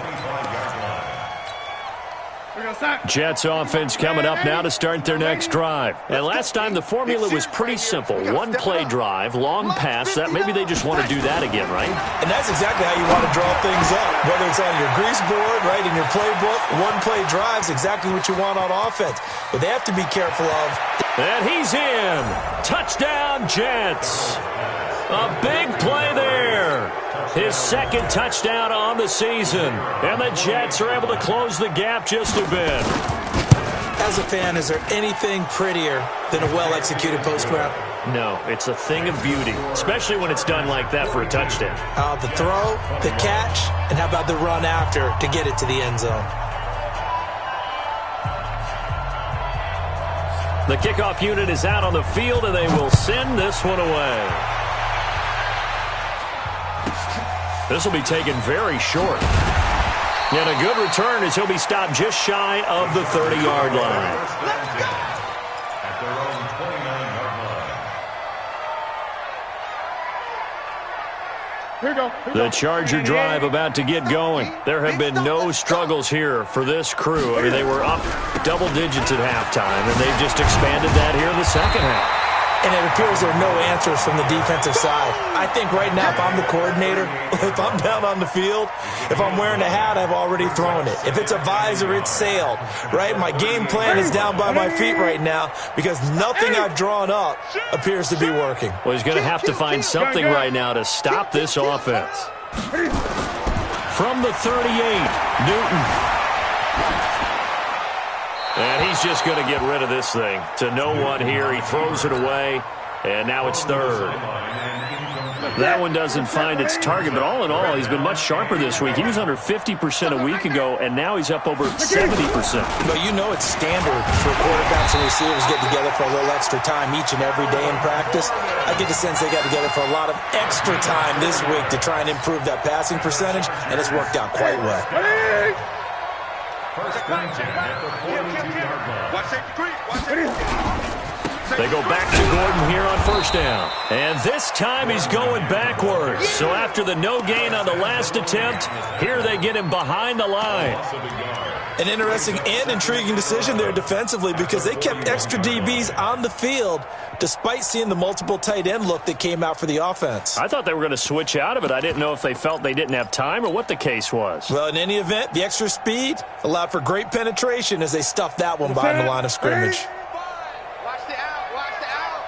Jets offense coming up now to start their next drive. And last time the formula was pretty simple. 1-play drive, long pass. That maybe they just want to do that again, right? And that's exactly how you want to draw things up. Whether it's on your grease board, right, in your playbook, 1-play drive's exactly what you want on offense. But they have to be careful of. And he's in. Touchdown, Jets. A big play there. His 2nd touchdown on the season. And the Jets are able to close the gap just a bit. As a fan, is there anything prettier than a well-executed post route? No, it's a thing of beauty, especially when it's done like that for a touchdown. The throw, the catch, and how about the run after to get it to the end zone? The kickoff unit is out on the field, and they will send this one away. This will be taken very short. And a good return as he'll be stopped just shy of the 30-yard line. At their own 29-yard line. Here we go. The Charger drive about to get going. There have been no struggles here for this crew. I mean, they were up double digits at halftime, and they've just expanded that here in the second half. And it appears there are no answers from the defensive side. I think right now, if I'm the coordinator, if I'm down on the field, if I'm wearing a hat, I've already thrown it. If it's a visor, it's sailed, right? My game plan is down by my feet right now because nothing I've drawn up appears to be working. Well, he's going to have to find something right now to stop this offense. From the 38, Newton. And he's just going to get rid of this thing to no one here. He throws it away, and now it's third. That one doesn't find its target, but all in all, he's been much sharper this week. He was under 50% a week ago, and now he's up over 70%. But you know it's standard for quarterbacks and receivers get together for a little extra time each and every day in practice. I get the sense they got together for a lot of extra time this week to try and improve that passing percentage, and it's worked out quite well. First and 10 at the 42-yard line. Watch safety creep. Watch safety creep. They go back to Gordon here on first down. And this time he's going backwards. So after the no gain on the last attempt, here they get him behind the line. An interesting and intriguing decision there defensively because they kept extra DBs on the field despite seeing the multiple tight end look that came out for the offense. I thought they were going to switch out of it. I didn't know if they felt they didn't have time or what the case was. Well, in any event, the extra speed allowed for great penetration as they stuffed that one behind the line of scrimmage. Watch the out. Watch the out.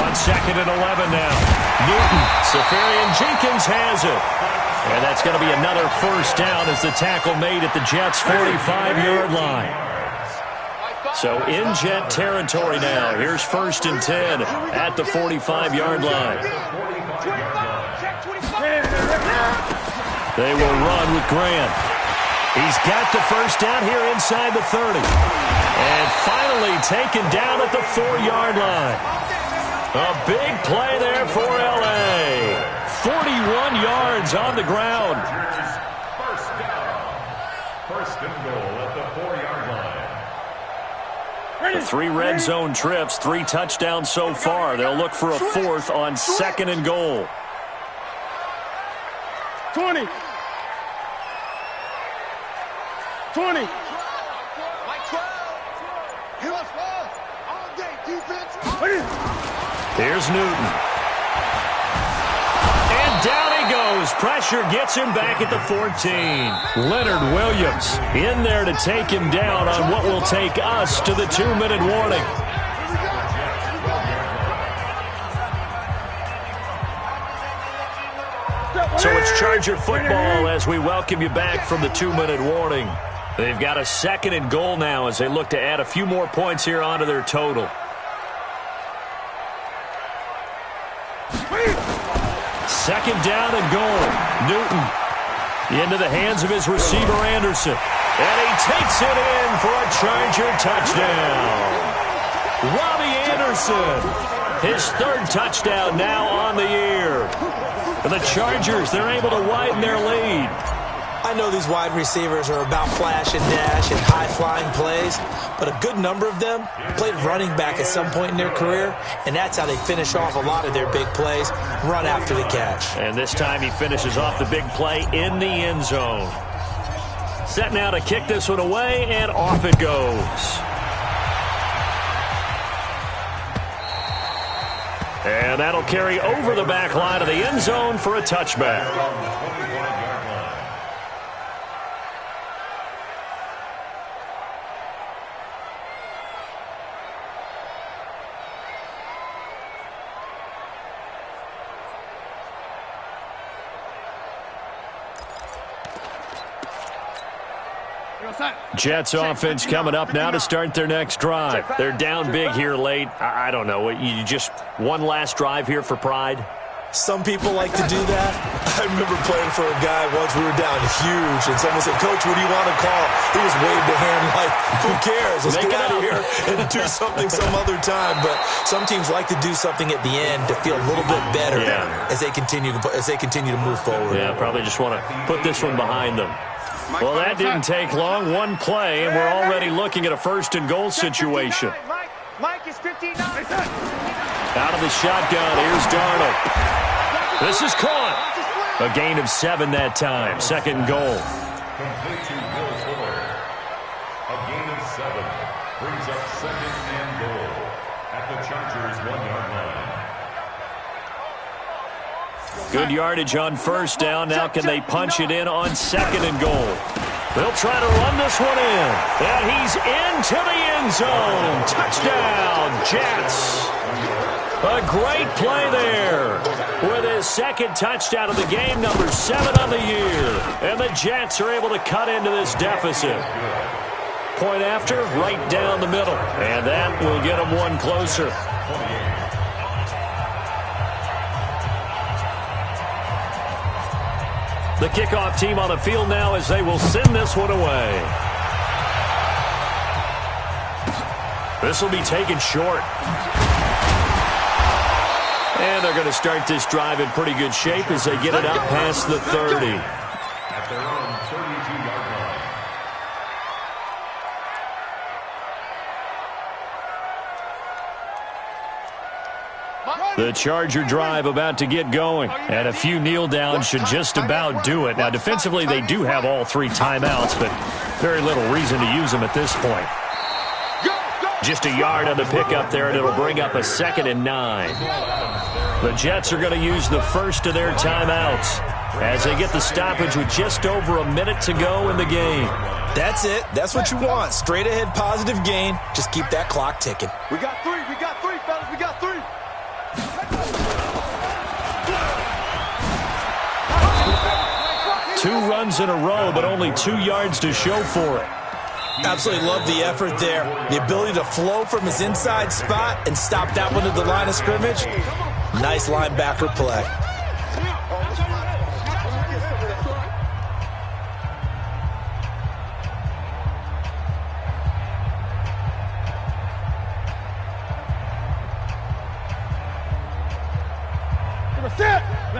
On second and 11 now. Newton, Safarian Jenkins has it. And that's going to be another first down as the tackle made at the Jets' 45-yard line. So in Jet territory now. Here's first and 10 at the 45-yard line. They will run with Grant. He's got the first down here inside the 30. And finally taken down at the 4-yard line. A big play there for L.A. 41 yards on the ground. First down. First and goal at the 4-yard line. The 3 red zone trips, 3 touchdowns so far. They'll look for a 4th on second and goal. 20. 20. Mike 12. Give us love. All day defense. Here's Newton. And down he goes. Pressure gets him back at the 14. Leonard Williams in there to take him down on what will take us to the 2-minute warning. So it's Charger football as we welcome you back from the 2-minute warning. They've got a second and goal now as they look to add a few more points here onto their total. Second down and goal. Newton into the hands of his receiver, Anderson. And he takes it in for a Charger touchdown. Robbie Anderson, his 3rd touchdown now on the year. For the Chargers, they're able to widen their lead. I know these wide receivers are about flash and dash and high-flying plays, but a good number of them played running back at some point in their career, and that's how they finish off a lot of their big plays, run after the catch. And this time he finishes off the big play in the end zone. Set now to kick this one away, and off it goes. And that'll carry over the back line of the end zone for a touchback. Jets offense coming up now to start their next drive. They're down big here late. I don't know. You just one last drive here for pride? Some people like to do that. I remember playing for a guy once. We were down huge, and someone said, "Coach, what do you want to call?" He just waved a hand like, "Who cares? Let's get out of here and do something some other time." But some teams like to do something at the end to feel a little bit better as they continue to move forward. Yeah, probably just want to put this one behind them. Well, that didn't take long. One play, and we're already looking at a first-and-goal situation. Mike is 59. Out of the shotgun, here's Darnold. This is caught. A gain of 7 that time. Second and goal. Complete to Will Fuller. A gain of 7 brings up second and goal at the Chargers' 1-yard line. Good yardage on first down. Now can they punch it in on second and goal? They'll try to run this one in. And he's into the end zone. Touchdown, Jets. A great play there with his second touchdown of the game, number 7 on the year. And the Jets are able to cut into this deficit. Point after, right down the middle. And that will get them one closer. The kickoff team on the field now as they will send this one away. This will be taken short. And they're going to start this drive in pretty good shape as they get it up past the 30. At their own 32-yard line. The Charger drive about to get going. And a few kneel downs should just about do it. Now, defensively, they do have all 3 timeouts, but very little reason to use them at this point. Just a yard on the pickup there, and it'll bring up a 2nd and 9. The Jets are going to use the first of their timeouts as they get the stoppage with just over a minute to go in the game. That's it. That's what you want. Straight ahead, positive gain. Just keep that clock ticking. We got 3. We got 3, fellas. We got 3. 2 runs in a row, but only 2 yards to show for it. Absolutely love the effort there. The ability to flow from his inside spot and stop that one at the line of scrimmage. Nice linebacker play.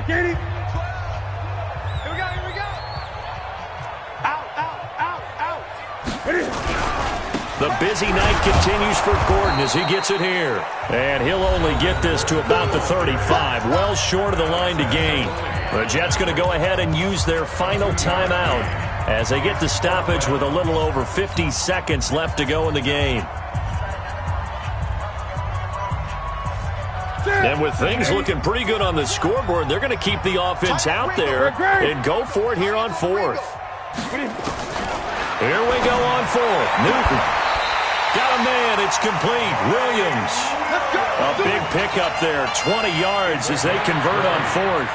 Here we go. Here we go. Out. The busy night continues for Gordon as he gets it here. And he'll only get this to about the 35, well short of the line to gain. The Jets going to go ahead and use their final timeout as they get the stoppage with a little over 50 seconds left to go in the game. And with things looking pretty good on the scoreboard, they're going to keep the offense out there and go for it here on 4th. Here we go on 4th. Newton. Got a man. It's complete. Williams. A big pickup there. 20 yards as they convert on 4th.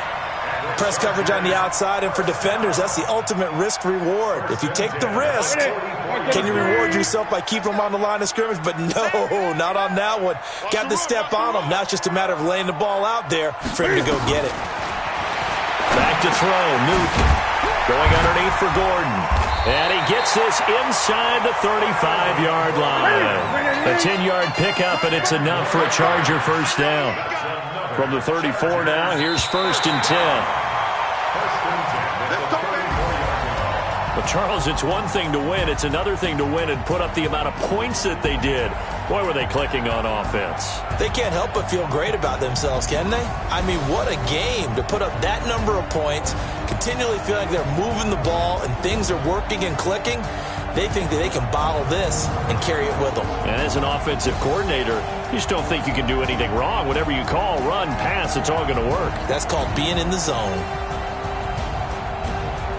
Press coverage on the outside, and for defenders, that's the ultimate risk-reward. If you take the risk, can you reward yourself by keeping them on the line of scrimmage? But no, not on that one. Got to step on them. Now it's just a matter of laying the ball out there for him to go get it. Back to throw. Newton going underneath for Gordon. And he gets this inside the 35-yard line. A 10-yard pickup, and it's enough for a Charger first down. From the 34 now, here's 1st and 10. Well, Charles, it's one thing to win. It's another thing to win and put up the amount of points that they did. Boy, were they clicking on offense. They can't help but feel great about themselves, can they? I mean, what a game to put up that number of points, continually feel like they're moving the ball and things are working and clicking. They think that they can bottle this and carry it with them. And as an offensive coordinator, you just don't think you can do anything wrong. Whatever you call, run, pass, it's all going to work. That's called being in the zone.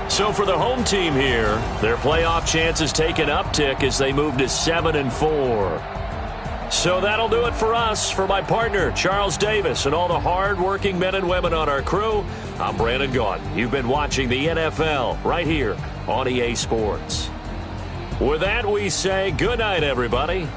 So for the home team here, their playoff chances take an uptick as they move to 7-4. So that'll do it for us. For my partner, Charles Davis, and all the hard-working men and women on our crew, I'm Brandon Gaudin. You've been watching the NFL right here on EA Sports. With that, we say good night, everybody.